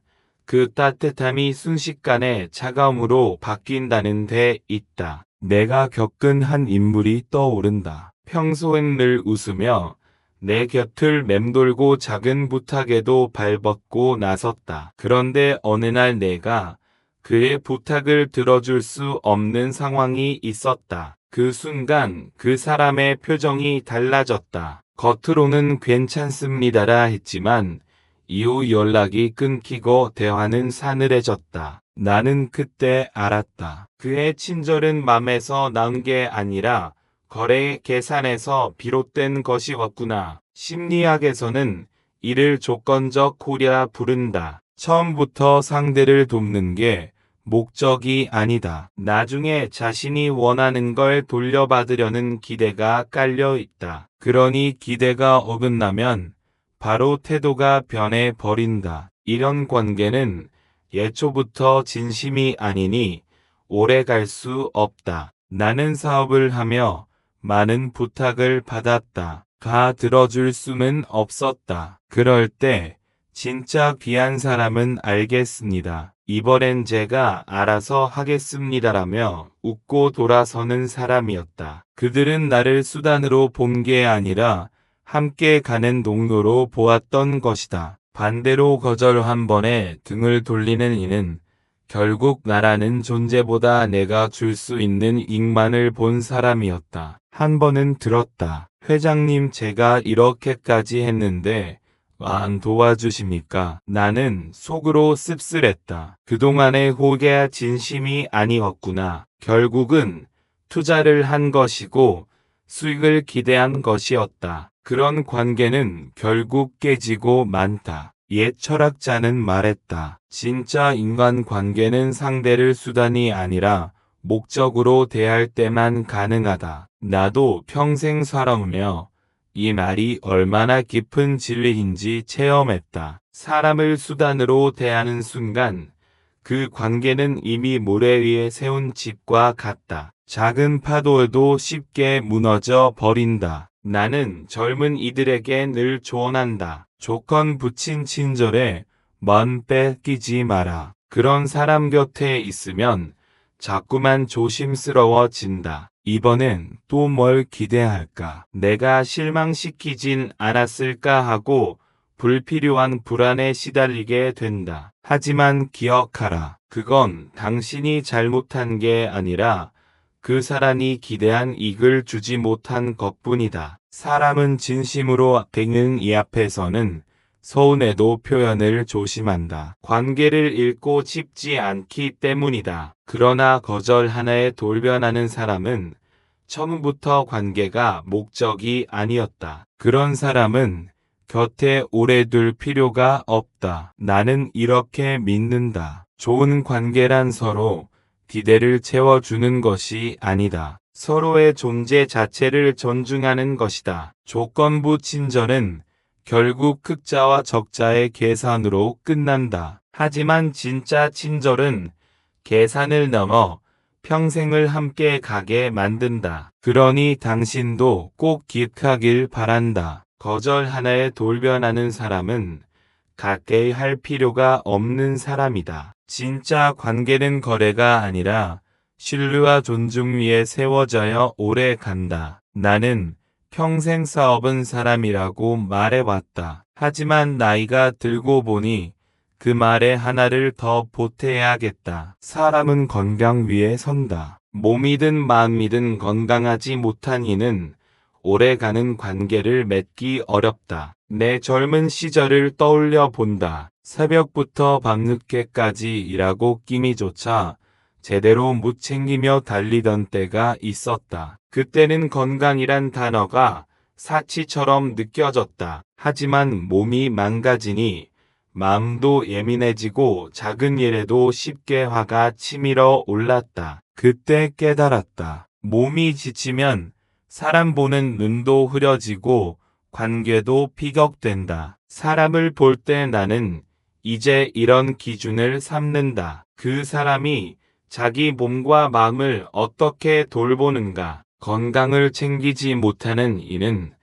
[SPEAKER 1] 그 따뜻함이 순식간에 차가움으로 바뀐다는 데 있다. 내가 겪은 한 인물이 떠오른다. 평소엔 늘 웃으며 내 곁을 맴돌고 작은 부탁에도 발벗고 나섰다. 그런데 어느 날 내가 그의 부탁을 들어줄 수 없는 상황이 있었다. 그 순간 그 사람의 표정이 달라졌다. 겉으로는 괜찮습니다라 했지만 이후 연락이 끊기고 대화는 사늘해졌다. 나는 그때 알았다. 그의 친절은 마음에서 나온 게 아니라 거래의 계산에서 비롯된 것이었구나. 심리학에서는 이를 조건적 호의라 부른다. 처음부터 상대를 돕는 게 목적이 아니다. 나중에 자신이 원하는 걸 돌려받으려는 기대가 깔려 있다. 그러니 기대가 어긋나면 바로 태도가 변해버린다. 이런 관계는 예초부터 진심이 아니니 오래 갈 수 없다. 나는 사업을 하며 많은 부탁을 받았다. 다 들어줄 수는 없었다. 그럴 때 진짜 귀한 사람은 알겠습니다. 이번엔 제가 알아서 하겠습니다라며 웃고 돌아서는 사람이었다. 그들은 나를 수단으로 본 게 아니라 함께 가는 동료로 보았던 것이다. 반대로 거절 한 번에 등을 돌리는 이는 결국 나라는 존재보다 내가 줄 수 있는 익만을 본 사람이었다. 한 번은 들었다. 회장님, 제가 이렇게까지 했는데 안 도와주십니까? 나는 속으로 씁쓸했다. 그동안의 호의가 진심이 아니었구나. 결국은 투자를 한 것이고 수익을 기대한 것이었다. 그런 관계는 결국 깨지고 만다. 옛 철학자는 말했다. 진짜 인간관계는 상대를 수단이 아니라 목적으로 대할 때만 가능하다. 나도 평생 살아오며 이 말이 얼마나 깊은 진리인지 체험했다. 사람을 수단으로 대하는 순간 그 관계는 이미 모래 위에 세운 집과 같다. 작은 파도에도 쉽게 무너져 버린다. 나는 젊은 이들에게 늘 조언한다. 조건 붙인 친절에 먼 뺏기지 마라. 그런 사람 곁에 있으면 자꾸만 조심스러워진다. 이번엔 또 뭘 기대할까? 내가 실망시키진 않았을까 하고 불필요한 불안에 시달리게 된다. 하지만 기억하라. 그건 당신이 잘못한 게 아니라 그 사람이 기대한 이익을 주지 못한 것뿐이다. 사람은 진심으로 대는 이 앞에서는 서운해도 표현을 조심한다. 관계를 잃고 싶지 않기 때문이다. 그러나 거절 하나에 돌변하는 사람은 처음부터 관계가 목적이 아니었다. 그런 사람은 곁에 오래 둘 필요가 없다. 나는 이렇게 믿는다. 좋은 관계란 서로 기대를 채워주는 것이 아니다. 서로의 존재 자체를 존중하는 것이다. 조건부 친절은 결국 흑자와 적자의 계산으로 끝난다. 하지만 진짜 친절은 계산을 넘어 평생을 함께 가게 만든다. 그러니 당신도 꼭 기억하길 바란다. 거절 하나에 돌변하는 사람은 가까이 할 필요가 없는 사람이다. 진짜 관계는 거래가 아니라 신뢰와 존중 위에 세워져야 오래 간다. 나는 평생 싸워본 사람이라고 말해왔다. 하지만 나이가 들고 보니 그 말에 하나를 더 보태야겠다. 사람은 건강 위에 선다. 몸이든 마음이든 건강하지 못한 이는 오래가는 관계를 맺기 어렵다. 내 젊은 시절을 떠올려 본다. 새벽부터 밤늦게까지 일하고 끼니조차 제대로 못 챙기며 달리던 때가 있었다. 그때는 건강이란 단어가 사치처럼 느껴졌다. 하지만 몸이 망가지니 마음도 예민해지고 작은 일에도 쉽게 화가 치밀어 올랐다. 그때 깨달았다. 몸이 지치면 사람 보는 눈도 흐려지고 관계도 피격된다. 사람을 볼 때 나는 이제 이런 기준을 삼는다. 그 사람이 자기 몸과 마음을 어떻게 돌보는가. 건강을 챙기지 못하는 이는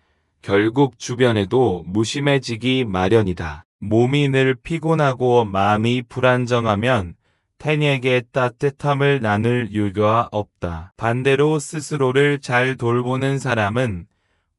[SPEAKER 1] 결국 주변에도 무심해지기 마련이다. 몸이 늘 피곤하고 마음이 불안정하면 타인에게 따뜻함을 나눌 여유가 없다. 반대로 스스로를 잘 돌보는 사람은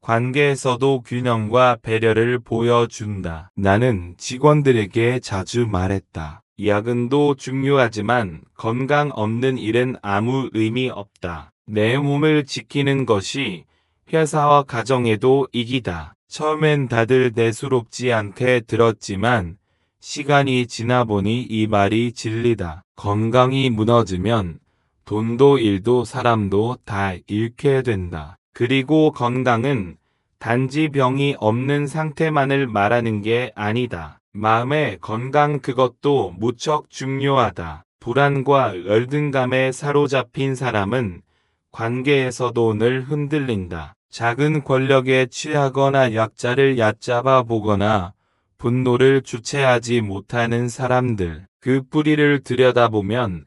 [SPEAKER 1] 관계에서도 균형과 배려를 보여준다. 나는 직원들에게 자주 말했다. 야근도 중요하지만 건강 없는 일은 아무 의미 없다. 내 몸을 지키는 것이 회사와 가정에도 이기다. 처음엔 다들 대수롭지 않게 들었지만 시간이 지나 보니 이 말이 진리다. 건강이 무너지면 돈도 일도 사람도 다 잃게 된다. 그리고 건강은 단지 병이 없는 상태만을 말하는 게 아니다. 마음의 건강 그것도 무척 중요하다. 불안과 열등감에 사로잡힌 사람은 관계에서도 늘 흔들린다. 작은 권력에 취하거나 약자를 얕잡아 보거나 분노를 주체하지 못하는 사람들. 그 뿌리를 들여다보면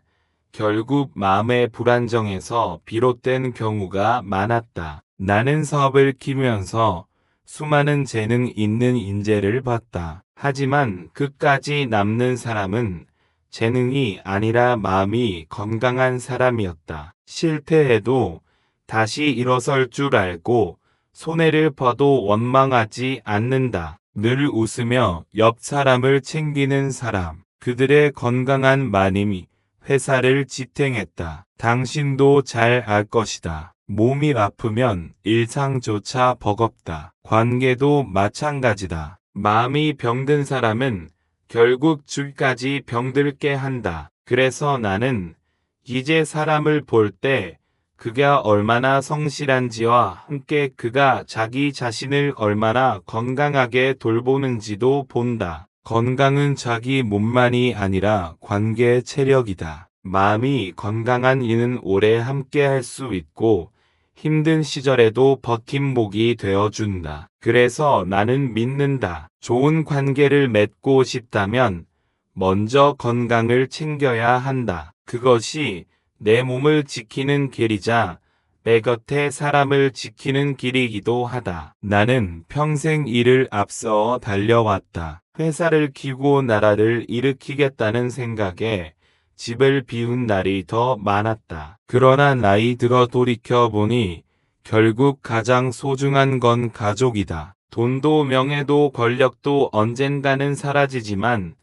[SPEAKER 1] 결국 마음의 불안정에서 비롯된 경우가 많았다. 나는 사업을 키우면서 수많은 재능 있는 인재를 봤다. 하지만 끝까지 남는 사람은 재능이 아니라 마음이 건강한 사람이었다. 실패해도 다시 일어설 줄 알고 손해를 봐도 원망하지 않는다. 늘 웃으며 옆 사람을 챙기는 사람. 그들의 건강한 마음이 회사를 지탱했다. 당신도 잘 알 것이다. 몸이 아프면 일상조차 버겁다. 관계도 마찬가지다. 마음이 병든 사람은 결국 줄까지 병들게 한다. 그래서 나는 이제 사람을 볼 때 그가 얼마나 성실한지와 함께 그가 자기 자신을 얼마나 건강하게 돌보는지도 본다. 건강은 자기 몸만이 아니라 관계 체력이다. 마음이 건강한 이는 오래 함께 할 수 있고 힘든 시절에도 버팀목이 되어준다. 그래서 나는 믿는다. 좋은 관계를 맺고 싶다면 먼저 건강을 챙겨야 한다. 그것이 내 몸을 지키는 길이자 내 곁에 사람을 지키는 길이기도 하다. 나는 평생 일을 앞서 달려왔다. 회사를 키우고 나라를 일으키겠다는 생각에 집을 비운 날이 더 많았다. 그러나 나이 들어 돌이켜보니 결국 가장 소중한 건 가족이다. 돈도 명예도 권력도 언젠가는 사라지지만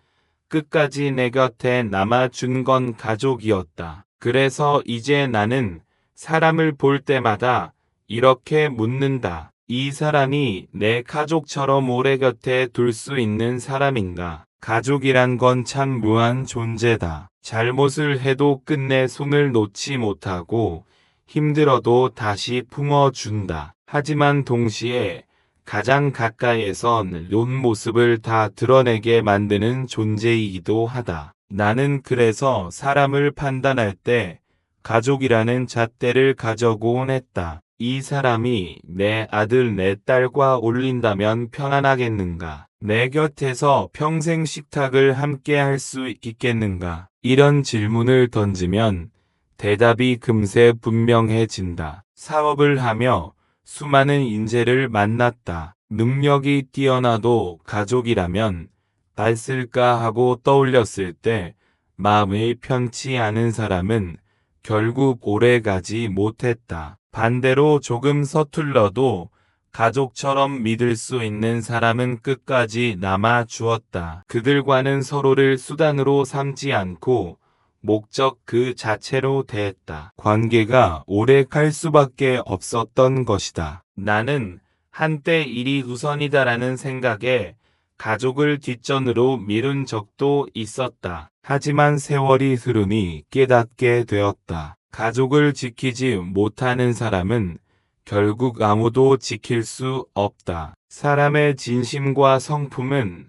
[SPEAKER 1] 끝까지 내 곁에 남아준 건 가족이었다. 그래서 이제 나는 사람을 볼 때마다 이렇게 묻는다. 이 사람이 내 가족처럼 오래 곁에 둘 수 있는 사람인가? 가족이란 건 참 무한 존재다. 잘못을 해도 끝내 손을 놓지 못하고 힘들어도 다시 품어준다. 하지만 동시에 가장 가까이에선 온 모습을 다 드러내게 만드는 존재이기도 하다. 나는 그래서 사람을 판단할 때 가족이라는 잣대를 가져곤 했다. 이 사람이 내 아들 내 딸과 어울린다면 편안하겠는가? 내 곁에서 평생 식탁을 함께 할 수 있겠는가? 이런 질문을 던지면 대답이 금세 분명해진다. 사업을 하며 수많은 인재를 만났다. 능력이 뛰어나도 가족이라면 낫을까 하고 떠올렸을 때 마음이 편치 않은 사람은 결국 오래가지 못했다. 반대로 조금 서툴러도 가족처럼 믿을 수 있는 사람은 끝까지 남아 주었다. 그들과는 서로를 수단으로 삼지 않고 목적 그 자체로 대했다. 관계가 오래 갈 수밖에 없었던 것이다. 나는 한때 일이 우선이다라는 생각에 가족을 뒷전으로 미룬 적도 있었다. 하지만 세월이 흐르니 깨닫게 되었다. 가족을 지키지 못하는 사람은 결국 아무도 지킬 수 없다. 사람의 진심과 성품은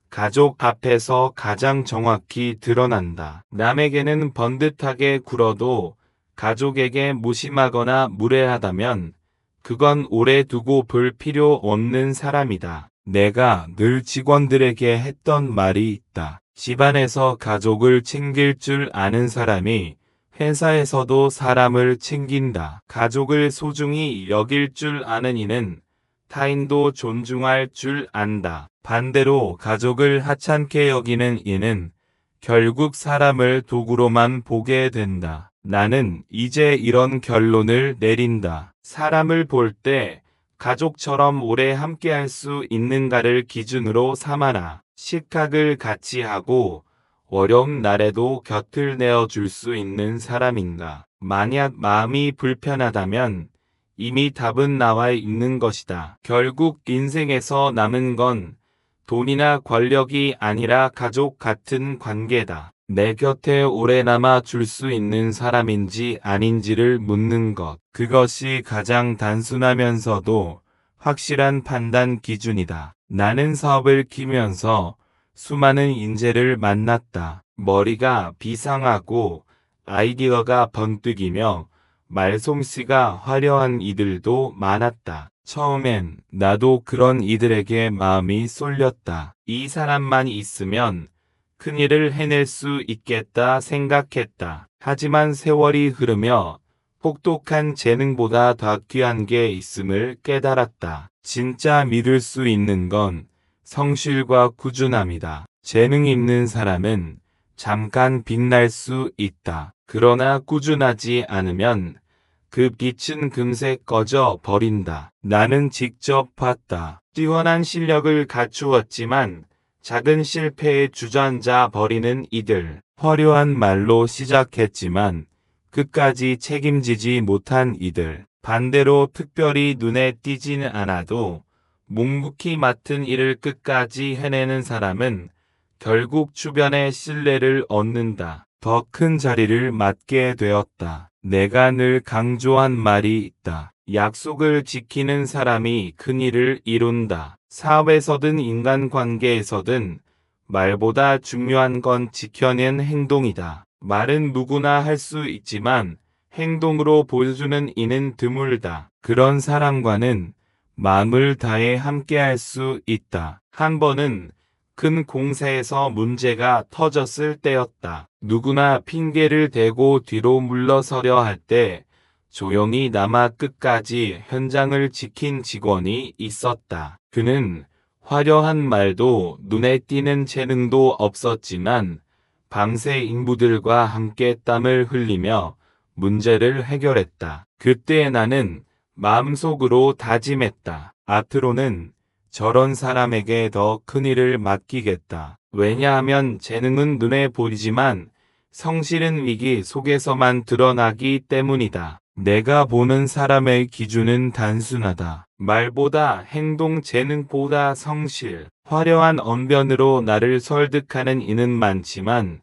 [SPEAKER 1] 가족 앞에서 가장 정확히 드러난다. 남에게는 번듯하게 굴어도 가족에게 무심하거나 무례하다면 그건 오래 두고 볼 필요 없는 사람이다. 내가 늘 직원들에게 했던 말이 있다. 집안에서 가족을 챙길 줄 아는 사람이 회사에서도 사람을 챙긴다. 가족을 소중히 여길 줄 아는 이는 타인도 존중할 줄 안다. 반대로 가족을 하찮게 여기는 이는 결국 사람을 도구로만 보게 된다. 나는 이제 이런 결론을 내린다. 사람을 볼 때 가족처럼 오래 함께할 수 있는가를 기준으로 삼아라. 식탁을 같이 하고 어려운 날에도 곁을 내어줄 수 있는 사람인가. 만약 마음이 불편하다면 이미 답은 나와 있는 것이다. 결국 인생에서 남은 건 돈이나 권력이 아니라 가족 같은 관계다. 내 곁에 오래 남아 줄 수 있는 사람인지 아닌지를 묻는 것. 그것이 가장 단순하면서도 확실한 판단 기준이다. 나는 사업을 키우면서 수많은 인재를 만났다. 머리가 비상하고 아이디어가 번뜩이며 말솜씨가 화려한 이들도 많았다. 처음엔 나도 그런 이들에게 마음이 쏠렸다. 이 사람만 있으면 큰일을 해낼 수 있겠다 생각했다. 하지만 세월이 흐르며 혹독한 재능보다 더 귀한 게 있음을 깨달았다. 진짜 믿을 수 있는 건 성실과 꾸준함이다. 재능 있는 사람은 잠깐 빛날 수 있다. 그러나 꾸준하지 않으면 그 빛은 금세 꺼져 버린다. 나는 직접 봤다. 뛰어난 실력을 갖추었지만 작은 실패에 주저앉아 버리는 이들. 화려한 말로 시작했지만 끝까지 책임지지 못한 이들. 반대로 특별히 눈에 띄지는 않아도 묵묵히 맡은 일을 끝까지 해내는 사람은 결국 주변의 신뢰를 얻는다. 더 큰 자리를 맡게 되었다. 내가 늘 강조한 말이 있다. 약속을 지키는 사람이 큰 일을 이룬다. 사업에서든 인간관계에서든 말보다 중요한 건 지켜낸 행동이다. 말은 누구나 할 수 있지만 행동으로 보여주는 이는 드물다. 그런 사람과는 마음을 다해 함께할 수 있다. 한 번은 큰 공사에서 문제가 터졌을 때였다. 누구나 핑계를 대고 뒤로 물러서려 할 때 조용히 남아 끝까지 현장을 지킨 직원이 있었다. 그는 화려한 말도 눈에 띄는 재능도 없었지만 밤새 인부들과 함께 땀을 흘리며 문제를 해결했다. 그때 나는 마음속으로 다짐했다. 앞으로는 저런 사람에게 더 큰 일을 맡기겠다. 왜냐하면 재능은 눈에 보이지만 성실은 위기 속에서만 드러나기 때문이다. 내가 보는 사람의 기준은 단순하다. 말보다 행동, 재능보다 성실, 화려한 언변으로 나를 설득하는 이는 많지만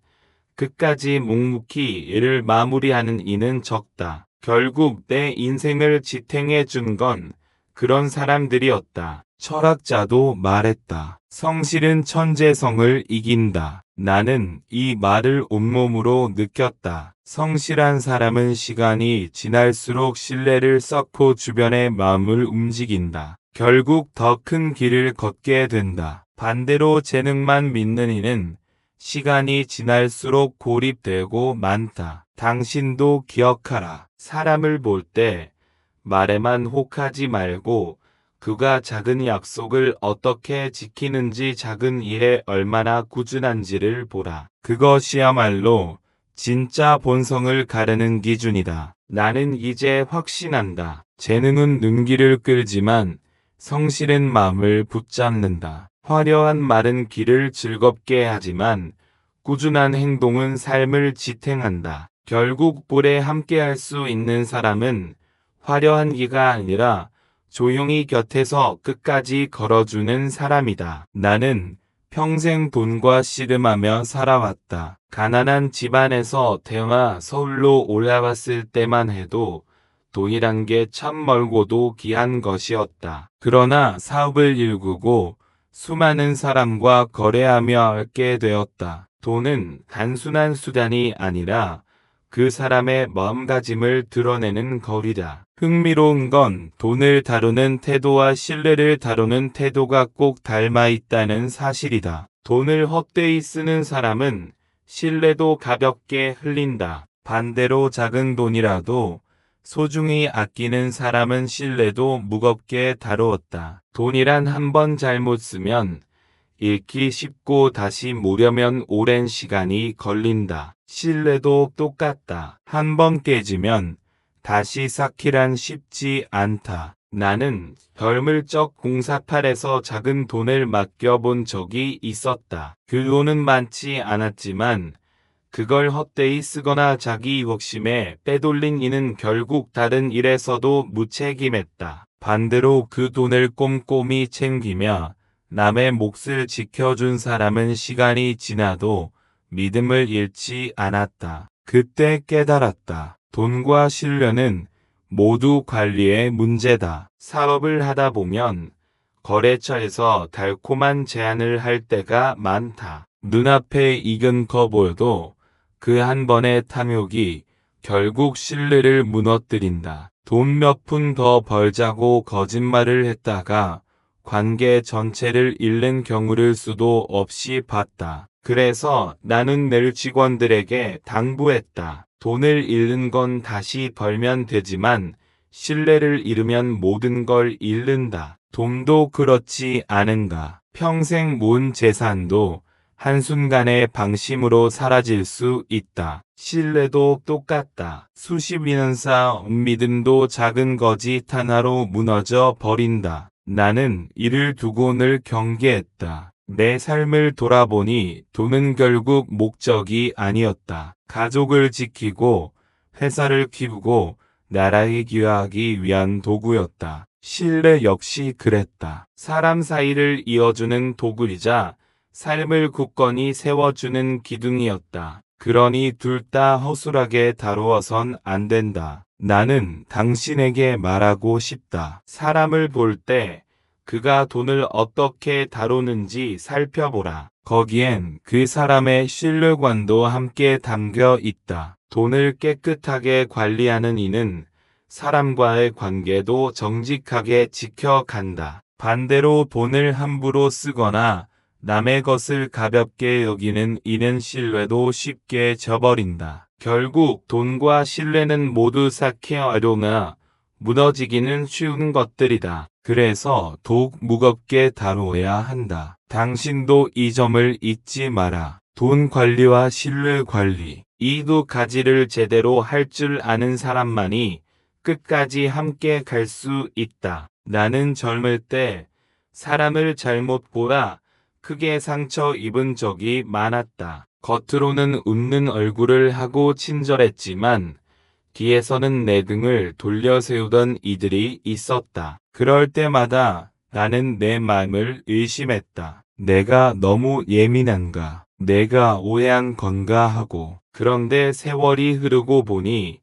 [SPEAKER 1] 끝까지 묵묵히 일을 마무리하는 이는 적다. 결국 내 인생을 지탱해 준 건 그런 사람들이었다. 철학자도 말했다. 성실은 천재성을 이긴다. 나는 이 말을 온몸으로 느꼈다. 성실한 사람은 시간이 지날수록 신뢰를 쌓고 주변의 마음을 움직인다. 결국 더 큰 길을 걷게 된다. 반대로 재능만 믿는 이는 시간이 지날수록 고립되고 많다. 당신도 기억하라. 사람을 볼 때 말에만 혹하지 말고 그가 작은 약속을 어떻게 지키는지, 작은 일에 얼마나 꾸준한지를 보라. 그것이야말로 진짜 본성을 가르는 기준이다. 나는 이제 확신한다. 재능은 눈길을 끌지만 성실은 마음을 붙잡는다. 화려한 말은 길을 즐겁게 하지만 꾸준한 행동은 삶을 지탱한다. 결국 뿔에 함께할 수 있는 사람은 화려한 기가 아니라 조용히 곁에서 끝까지 걸어주는 사람이다. 나는 평생 돈과 씨름하며 살아왔다. 가난한 집안에서 태어나 서울로 올라왔을 때만 해도 돈이란 게 참 멀고도 귀한 것이었다. 그러나 사업을 일구고 수많은 사람과 거래하며 알게 되었다. 돈은 단순한 수단이 아니라 그 사람의 마음가짐을 드러내는 거리다. 흥미로운 건 돈을 다루는 태도와 신뢰를 다루는 태도가 꼭 닮아 있다는 사실이다. 돈을 헛되이 쓰는 사람은 신뢰도 가볍게 흘린다. 반대로 작은 돈이라도 소중히 아끼는 사람은 신뢰도 무겁게 다루었다. 돈이란 한 번 잘못 쓰면 잃기 쉽고 다시 모려면 오랜 시간이 걸린다. 신뢰도 똑같다. 한 번 깨지면 다시 쌓기란 쉽지 않다. 나는 별물적 공사팔에서 작은 돈을 맡겨본 적이 있었다. 그 돈은 많지 않았지만 그걸 헛되이 쓰거나 자기 욕심에 빼돌린 이는 결국 다른 일에서도 무책임했다. 반대로 그 돈을 꼼꼼히 챙기며 남의 몫을 지켜준 사람은 시간이 지나도 믿음을 잃지 않았다. 그때 깨달았다. 돈과 신뢰는 모두 관리의 문제다. 사업을 하다 보면 거래처에서 달콤한 제안을 할 때가 많다. 눈앞에 익은 거 보여도 그 한 번의 탐욕이 결국 신뢰를 무너뜨린다. 돈 몇 푼 더 벌자고 거짓말을 했다가 관계 전체를 잃는 경우를 수도 없이 봤다. 그래서 나는 늘 직원들에게 당부했다. 돈을 잃는 건 다시 벌면 되지만 신뢰를 잃으면 모든 걸 잃는다. 돈도 그렇지 않은가. 평생 모은 재산도 한순간의 방심으로 사라질 수 있다. 신뢰도 똑같다. 수십 년 쌓은 믿음도 작은 거짓 하나로 무너져 버린다. 나는 이를 두고 늘 경계했다. 내 삶을 돌아보니 돈은 결국 목적이 아니었다. 가족을 지키고 회사를 키우고 나라에 기여하기 위한 도구였다. 신뢰 역시 그랬다. 사람 사이를 이어주는 도구이자 삶을 굳건히 세워주는 기둥이었다. 그러니 둘 다 허술하게 다루어선 안 된다. 나는 당신에게 말하고 싶다. 사람을 볼 때 그가 돈을 어떻게 다루는지 살펴보라. 거기엔 그 사람의 신뢰관도 함께 담겨 있다. 돈을 깨끗하게 관리하는 이는 사람과의 관계도 정직하게 지켜간다. 반대로 돈을 함부로 쓰거나 남의 것을 가볍게 여기는 이는 신뢰도 쉽게 저버린다. 결국 돈과 신뢰는 모두 삭혀어려나 무너지기는 쉬운 것들이다. 그래서 더욱 무겁게 다루어야 한다. 당신도 이 점을 잊지 마라. 돈 관리와 신뢰 관리, 이 두 가지를 제대로 할 줄 아는 사람만이 끝까지 함께 갈 수 있다. 나는 젊을 때 사람을 잘못 보라 크게 상처 입은 적이 많았다. 겉으로는 웃는 얼굴을 하고 친절했지만 뒤에서는 내 등을 돌려 세우던 이들이 있었다. 그럴 때마다 나는 내 마음을 의심했다. 내가 너무 예민한가? 내가 오해한 건가 하고. 그런데 세월이 흐르고 보니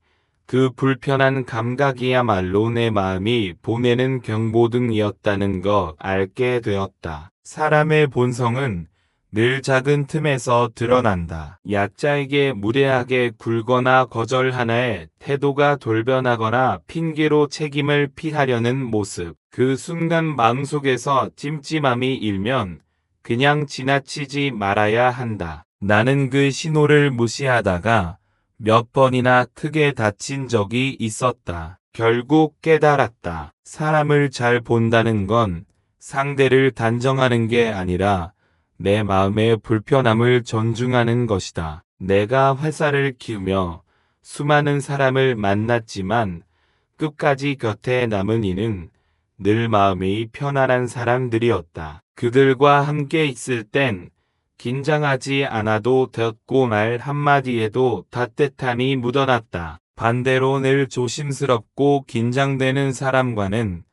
[SPEAKER 1] 그 불편한 감각이야말로 내 마음이 보내는 경보등이었다는 거 알게 되었다. 사람의 본성은 늘 작은 틈에서 드러난다. 약자에게 무례하게 굴거나 거절하나에 태도가 돌변하거나 핑계로 책임을 피하려는 모습. 그 순간 마음속에서 찜찜함이 일면 그냥 지나치지 말아야 한다. 나는 그 신호를 무시하다가 몇 번이나 크게 다친 적이 있었다. 결국 깨달았다. 사람을 잘 본다는 건 상대를 단정하는 게 아니라 내 마음의 불편함을 존중하는 것이다. 내가 회사를 키우며 수많은 사람을 만났지만 끝까지 곁에 남은 이는 늘 마음이 편안한 사람들이었다. 그들과 함께 있을 땐 긴장하지 않아도 되었고 말 한마디에도 따뜻함이 묻어났다. 반대로 늘 조심스럽고 긴장되는 사람과는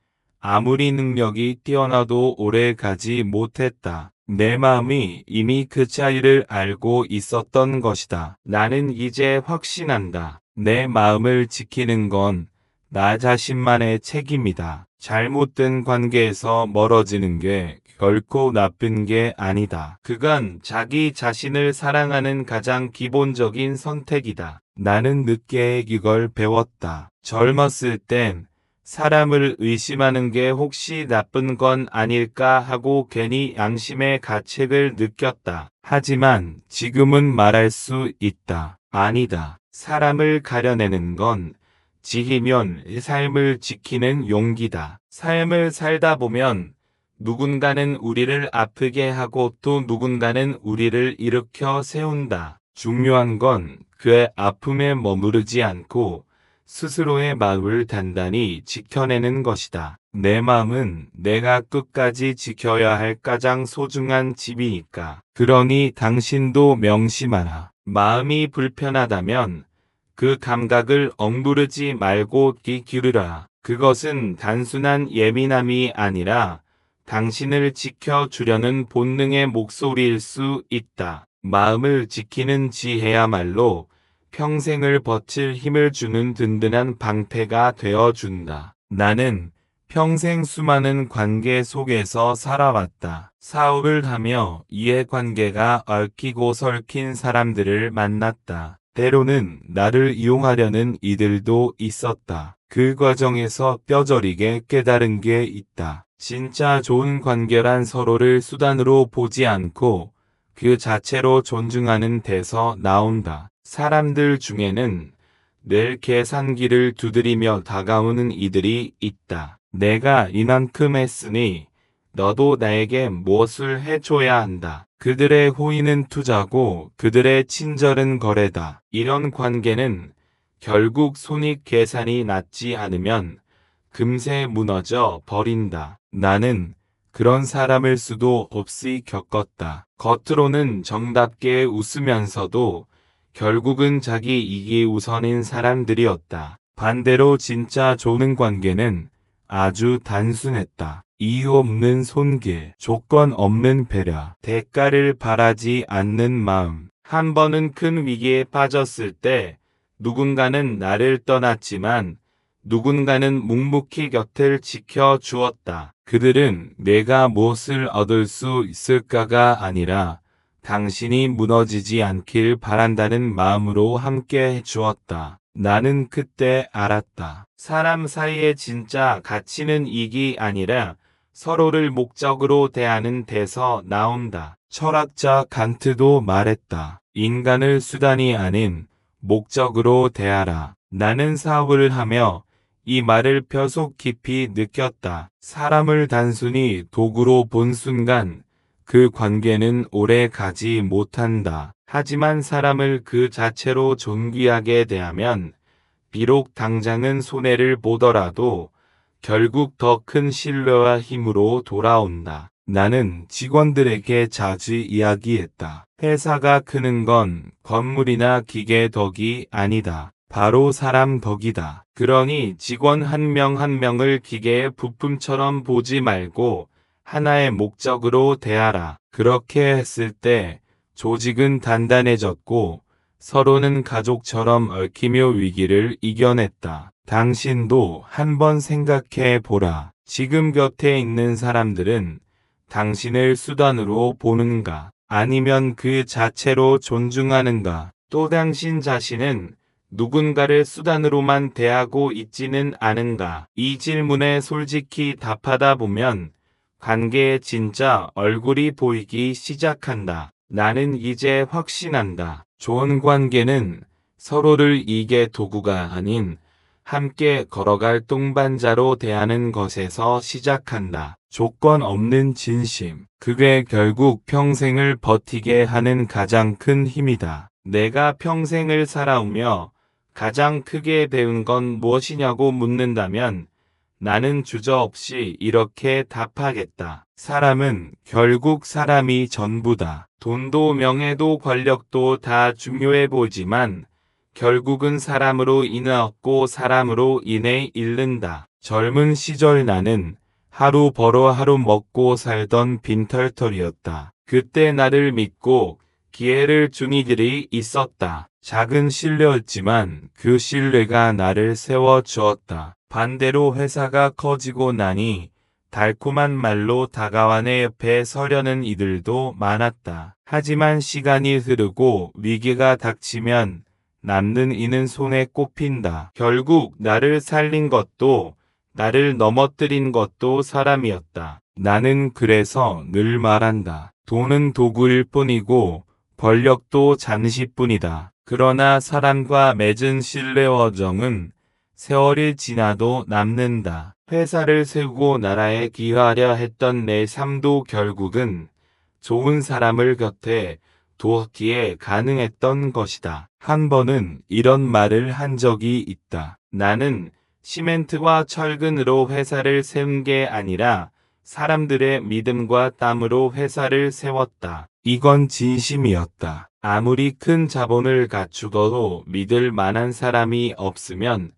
[SPEAKER 1] 아무리 능력이 뛰어나도 오래 가지 못했다. 내 마음이 이미 그 차이를 알고 있었던 것이다. 나는 이제 확신한다. 내 마음을 지키는 건 나 자신만의 책임이다. 잘못된 관계에서 멀어지는 게 결코 나쁜 게 아니다. 그건 자기 자신을 사랑하는 가장 기본적인 선택이다. 나는 늦게 이걸 배웠다. 젊었을 땐 사람을 의심하는 게 혹시 나쁜 건 아닐까 하고 괜히 양심의 가책을 느꼈다. 하지만 지금은 말할 수 있다. 아니다. 사람을 가려내는 건 지희면 삶을 지키는 용기다. 삶을 살다 보면 누군가는 우리를 아프게 하고 또 누군가는 우리를 일으켜 세운다. 중요한 건 그의 아픔에 머무르지 않고 스스로의 마음을 단단히 지켜내는 것이다. 내 마음은 내가 끝까지 지켜야 할 가장 소중한 집이니까. 그러니 당신도 명심하라. 마음이 불편하다면 그 감각을 억누르지 말고 귀 기울여라. 그것은 단순한 예민함이 아니라 당신을 지켜주려는 본능의 목소리일 수 있다. 마음을 지키는 지혜야말로 평생을 버틸 힘을 주는 든든한 방패가 되어준다. 나는 평생 수많은 관계 속에서 살아왔다. 사업을 하며 이해관계가 얽히고 설킨 사람들을 만났다. 때로는 나를 이용하려는 이들도 있었다. 그 과정에서 뼈저리게 깨달은 게 있다. 진짜 좋은 관계란 서로를 수단으로 보지 않고 그 자체로 존중하는 데서 나온다. 사람들 중에는 늘 계산기를 두드리며 다가오는 이들이 있다. 내가 이만큼 했으니 너도 나에게 무엇을 해줘야 한다. 그들의 호의는 투자고 그들의 친절은 거래다. 이런 관계는 결국 손익 계산이 낮지 않으면 금세 무너져 버린다. 나는 그런 사람일 수도 없이 겪었다. 겉으로는 정답게 웃으면서도 결국은 자기 이익이 우선인 사람들이었다. 반대로 진짜 좋은 관계는 아주 단순했다. 이유 없는 손길, 조건 없는 배려, 대가를 바라지 않는 마음. 한 번은 큰 위기에 빠졌을 때 누군가는 나를 떠났지만 누군가는 묵묵히 곁을 지켜 주었다. 그들은 내가 무엇을 얻을 수 있을까가 아니라 당신이 무너지지 않길 바란다는 마음으로 함께 해 주었다. 나는 그때 알았다. 사람 사이의 진짜 가치는 이익이 아니라 서로를 목적으로 대하는 데서 나온다. 철학자 간트도 말했다. 인간을 수단이 아닌 목적으로 대하라. 나는 사업을 하며 이 말을 뼈속 깊이 느꼈다. 사람을 단순히 도구로 본 순간 그 관계는 오래 가지 못한다. 하지만 사람을 그 자체로 존귀하게 대하면 비록 당장은 손해를 보더라도 결국 더 큰 신뢰와 힘으로 돌아온다. 나는 직원들에게 자주 이야기했다. 회사가 크는 건 건물이나 기계 덕이 아니다. 바로 사람 덕이다. 그러니 직원 한 명 한 명을 기계의 부품처럼 보지 말고 하나의 목적으로 대하라. 그렇게 했을 때 조직은 단단해졌고 서로는 가족처럼 얽히며 위기를 이겨냈다. 당신도 한번 생각해 보라. 지금 곁에 있는 사람들은 당신을 수단으로 보는가? 아니면 그 자체로 존중하는가? 또 당신 자신은 누군가를 수단으로만 대하고 있지는 않은가? 이 질문에 솔직히 답하다 보면 관계의 진짜 얼굴이 보이기 시작한다. 나는 이제 확신한다. 좋은 관계는 서로를 이익의 도구가 아닌 함께 걸어갈 동반자로 대하는 것에서 시작한다. 조건 없는 진심. 그게 결국 평생을 버티게 하는 가장 큰 힘이다. 내가 평생을 살아오며 가장 크게 배운 건 무엇이냐고 묻는다면 나는 주저없이 이렇게 답하겠다. 사람은 결국 사람이 전부다. 돈도 명예도 권력도 다 중요해 보이지만 결국은 사람으로 인해 얻고 사람으로 인해 잃는다. 젊은 시절 나는 하루 벌어 하루 먹고 살던 빈털털이었다. 그때 나를 믿고 기회를 준 이들이 있었다. 작은 신뢰였지만 그 신뢰가 나를 세워주었다. 반대로 회사가 커지고 나니 달콤한 말로 다가와 내 옆에 서려는 이들도 많았다. 하지만 시간이 흐르고 위기가 닥치면 남는 이는 손에 꼽힌다. 결국 나를 살린 것도 나를 넘어뜨린 것도 사람이었다. 나는 그래서 늘 말한다. 돈은 도구일 뿐이고 권력도 잠시뿐이다. 그러나 사람과 맺은 신뢰와 정은 세월이 지나도 남는다. 회사를 세우고 나라에 기여하려 했던 내 삶도 결국은 좋은 사람을 곁에 두었기에 가능했던 것이다. 한 번은 이런 말을 한 적이 있다. 나는 시멘트와 철근으로 회사를 세운 게 아니라 사람들의 믿음과 땀으로 회사를 세웠다. 이건 진심이었다. 아무리 큰 자본을 갖추어도 믿을 만한 사람이 없으면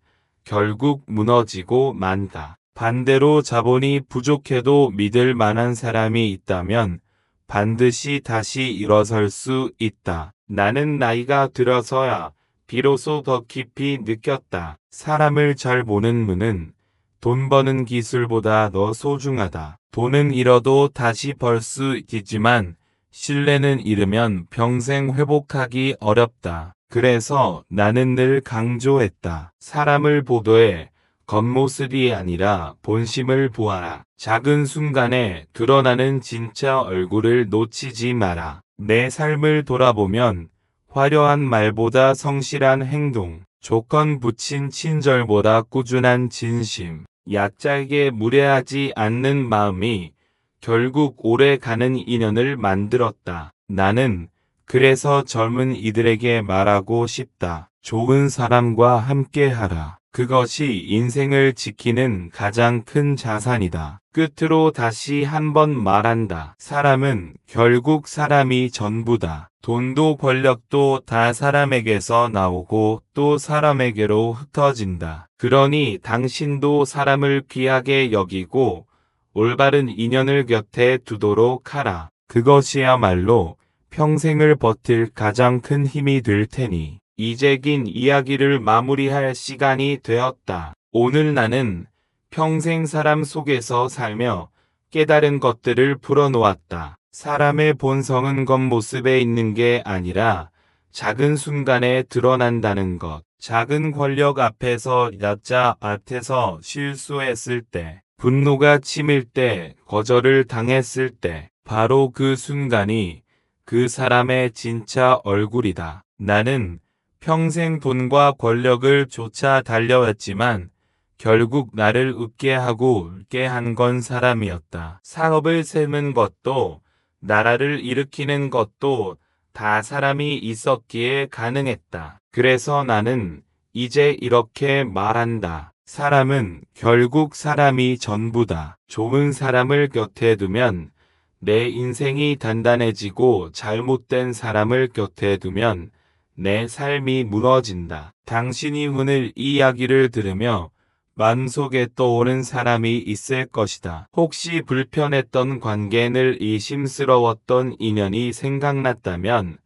[SPEAKER 1] 결국 무너지고 만다. 반대로 자본이 부족해도 믿을 만한 사람이 있다면 반드시 다시 일어설 수 있다. 나는 나이가 들어서야 비로소 더 깊이 느꼈다. 사람을 잘 보는 눈은 돈 버는 기술보다 더 소중하다. 돈은 잃어도 다시 벌 수 있지만 신뢰는 잃으면 평생 회복하기 어렵다. 그래서 나는 늘 강조했다. 사람을 보도해 겉모습이 아니라 본심을 보아라. 작은 순간에 드러나는 진짜 얼굴을 놓치지 마라. 내 삶을 돌아보면 화려한 말보다 성실한 행동, 조건 붙인 친절보다 꾸준한 진심, 약자에게 무례하지 않는 마음이 결국 오래 가는 인연을 만들었다. 나는 그래서 젊은 이들에게 말하고 싶다. 좋은 사람과 함께하라. 그것이 인생을 지키는 가장 큰 자산이다. 끝으로 다시 한번 말한다. 사람은 결국 사람이 전부다. 돈도 권력도 다 사람에게서 나오고 또 사람에게로 흩어진다. 그러니 당신도 사람을 귀하게 여기고 올바른 인연을 곁에 두도록 하라. 그것이야말로 평생을 버틸 가장 큰 힘이 될 테니. 이제 긴 이야기를 마무리할 시간이 되었다. 오늘 나는 평생 사람 속에서 살며 깨달은 것들을 풀어놓았다. 사람의 본성은 겉모습에 있는 게 아니라 작은 순간에 드러난다는 것. 작은 권력 앞에서 야자 앞에서 실수했을 때, 분노가 치밀 때, 거절을 당했을 때, 바로 그 순간이 그 사람의 진짜 얼굴이다. 나는 평생 돈과 권력을 쫓아 달려왔지만 결국 나를 웃게 하고 울게 한 건 사람이었다. 사업을 세우는 것도 나라를 일으키는 것도 다 사람이 있었기에 가능했다. 그래서 나는 이제 이렇게 말한다. 사람은 결국 사람이 전부다. 좋은 사람을 곁에 두면 내 인생이 단단해지고 잘못된 사람을 곁에 두면 내 삶이 무너진다. 당신이 오늘 이 이야기를 들으며 마음속에 떠오른 사람이 있을 것이다. 혹시 불편했던 관계를 의심스러웠던 인연이 생각났다면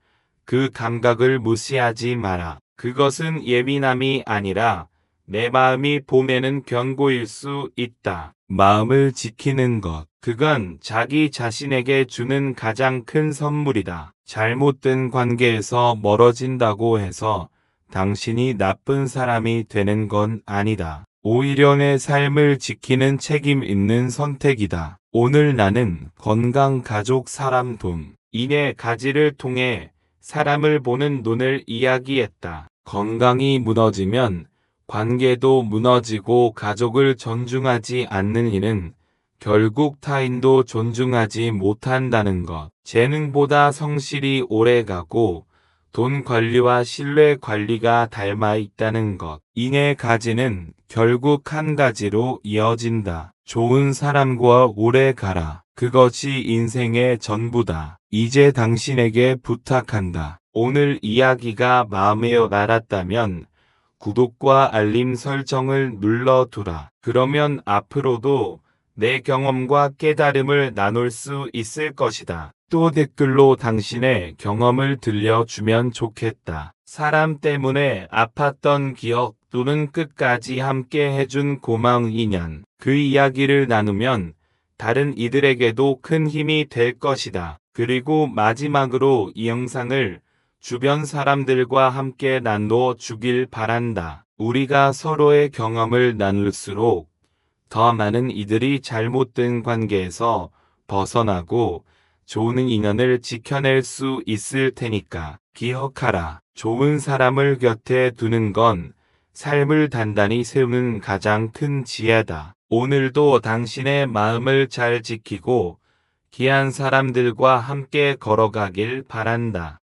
[SPEAKER 1] 그 감각을 무시하지 마라. 그것은 예민함이 아니라 내 마음이 보내는 경고일 수 있다. 마음을 지키는 것. 그건 자기 자신에게 주는 가장 큰 선물이다. 잘못된 관계에서 멀어진다고 해서 당신이 나쁜 사람이 되는 건 아니다. 오히려 내 삶을 지키는 책임 있는 선택이다. 오늘 나는 건강, 가족, 사람, 돈, 이네 가지를 통해 사람을 보는 눈을 이야기했다. 건강이 무너지면 관계도 무너지고 가족을 존중하지 않는 이는 결국 타인도 존중하지 못한다는 것. 재능보다 성실이 오래가고 돈 관리와 신뢰 관리가 닮아 있다는 것. 이 네 가지는 결국 한 가지로 이어진다. 좋은 사람과 오래 가라. 그것이 인생의 전부다. 이제 당신에게 부탁한다. 오늘 이야기가 마음에 와닿았다면 구독과 알림 설정을 눌러두라. 그러면 앞으로도 내 경험과 깨달음을 나눌 수 있을 것이다. 또 댓글로 당신의 경험을 들려주면 좋겠다. 사람 때문에 아팠던 기억 또는 끝까지 함께 해준 고마운 인연. 그 이야기를 나누면 다른 이들에게도 큰 힘이 될 것이다. 그리고 마지막으로 이 영상을 주변 사람들과 함께 나누어 주길 바란다. 우리가 서로의 경험을 나눌수록 더 많은 이들이 잘못된 관계에서 벗어나고 좋은 인연을 지켜낼 수 있을 테니까 기억하라. 좋은 사람을 곁에 두는 건 삶을 단단히 세우는 가장 큰 지혜다. 오늘도 당신의 마음을 잘 지키고 귀한 사람들과 함께 걸어가길 바란다.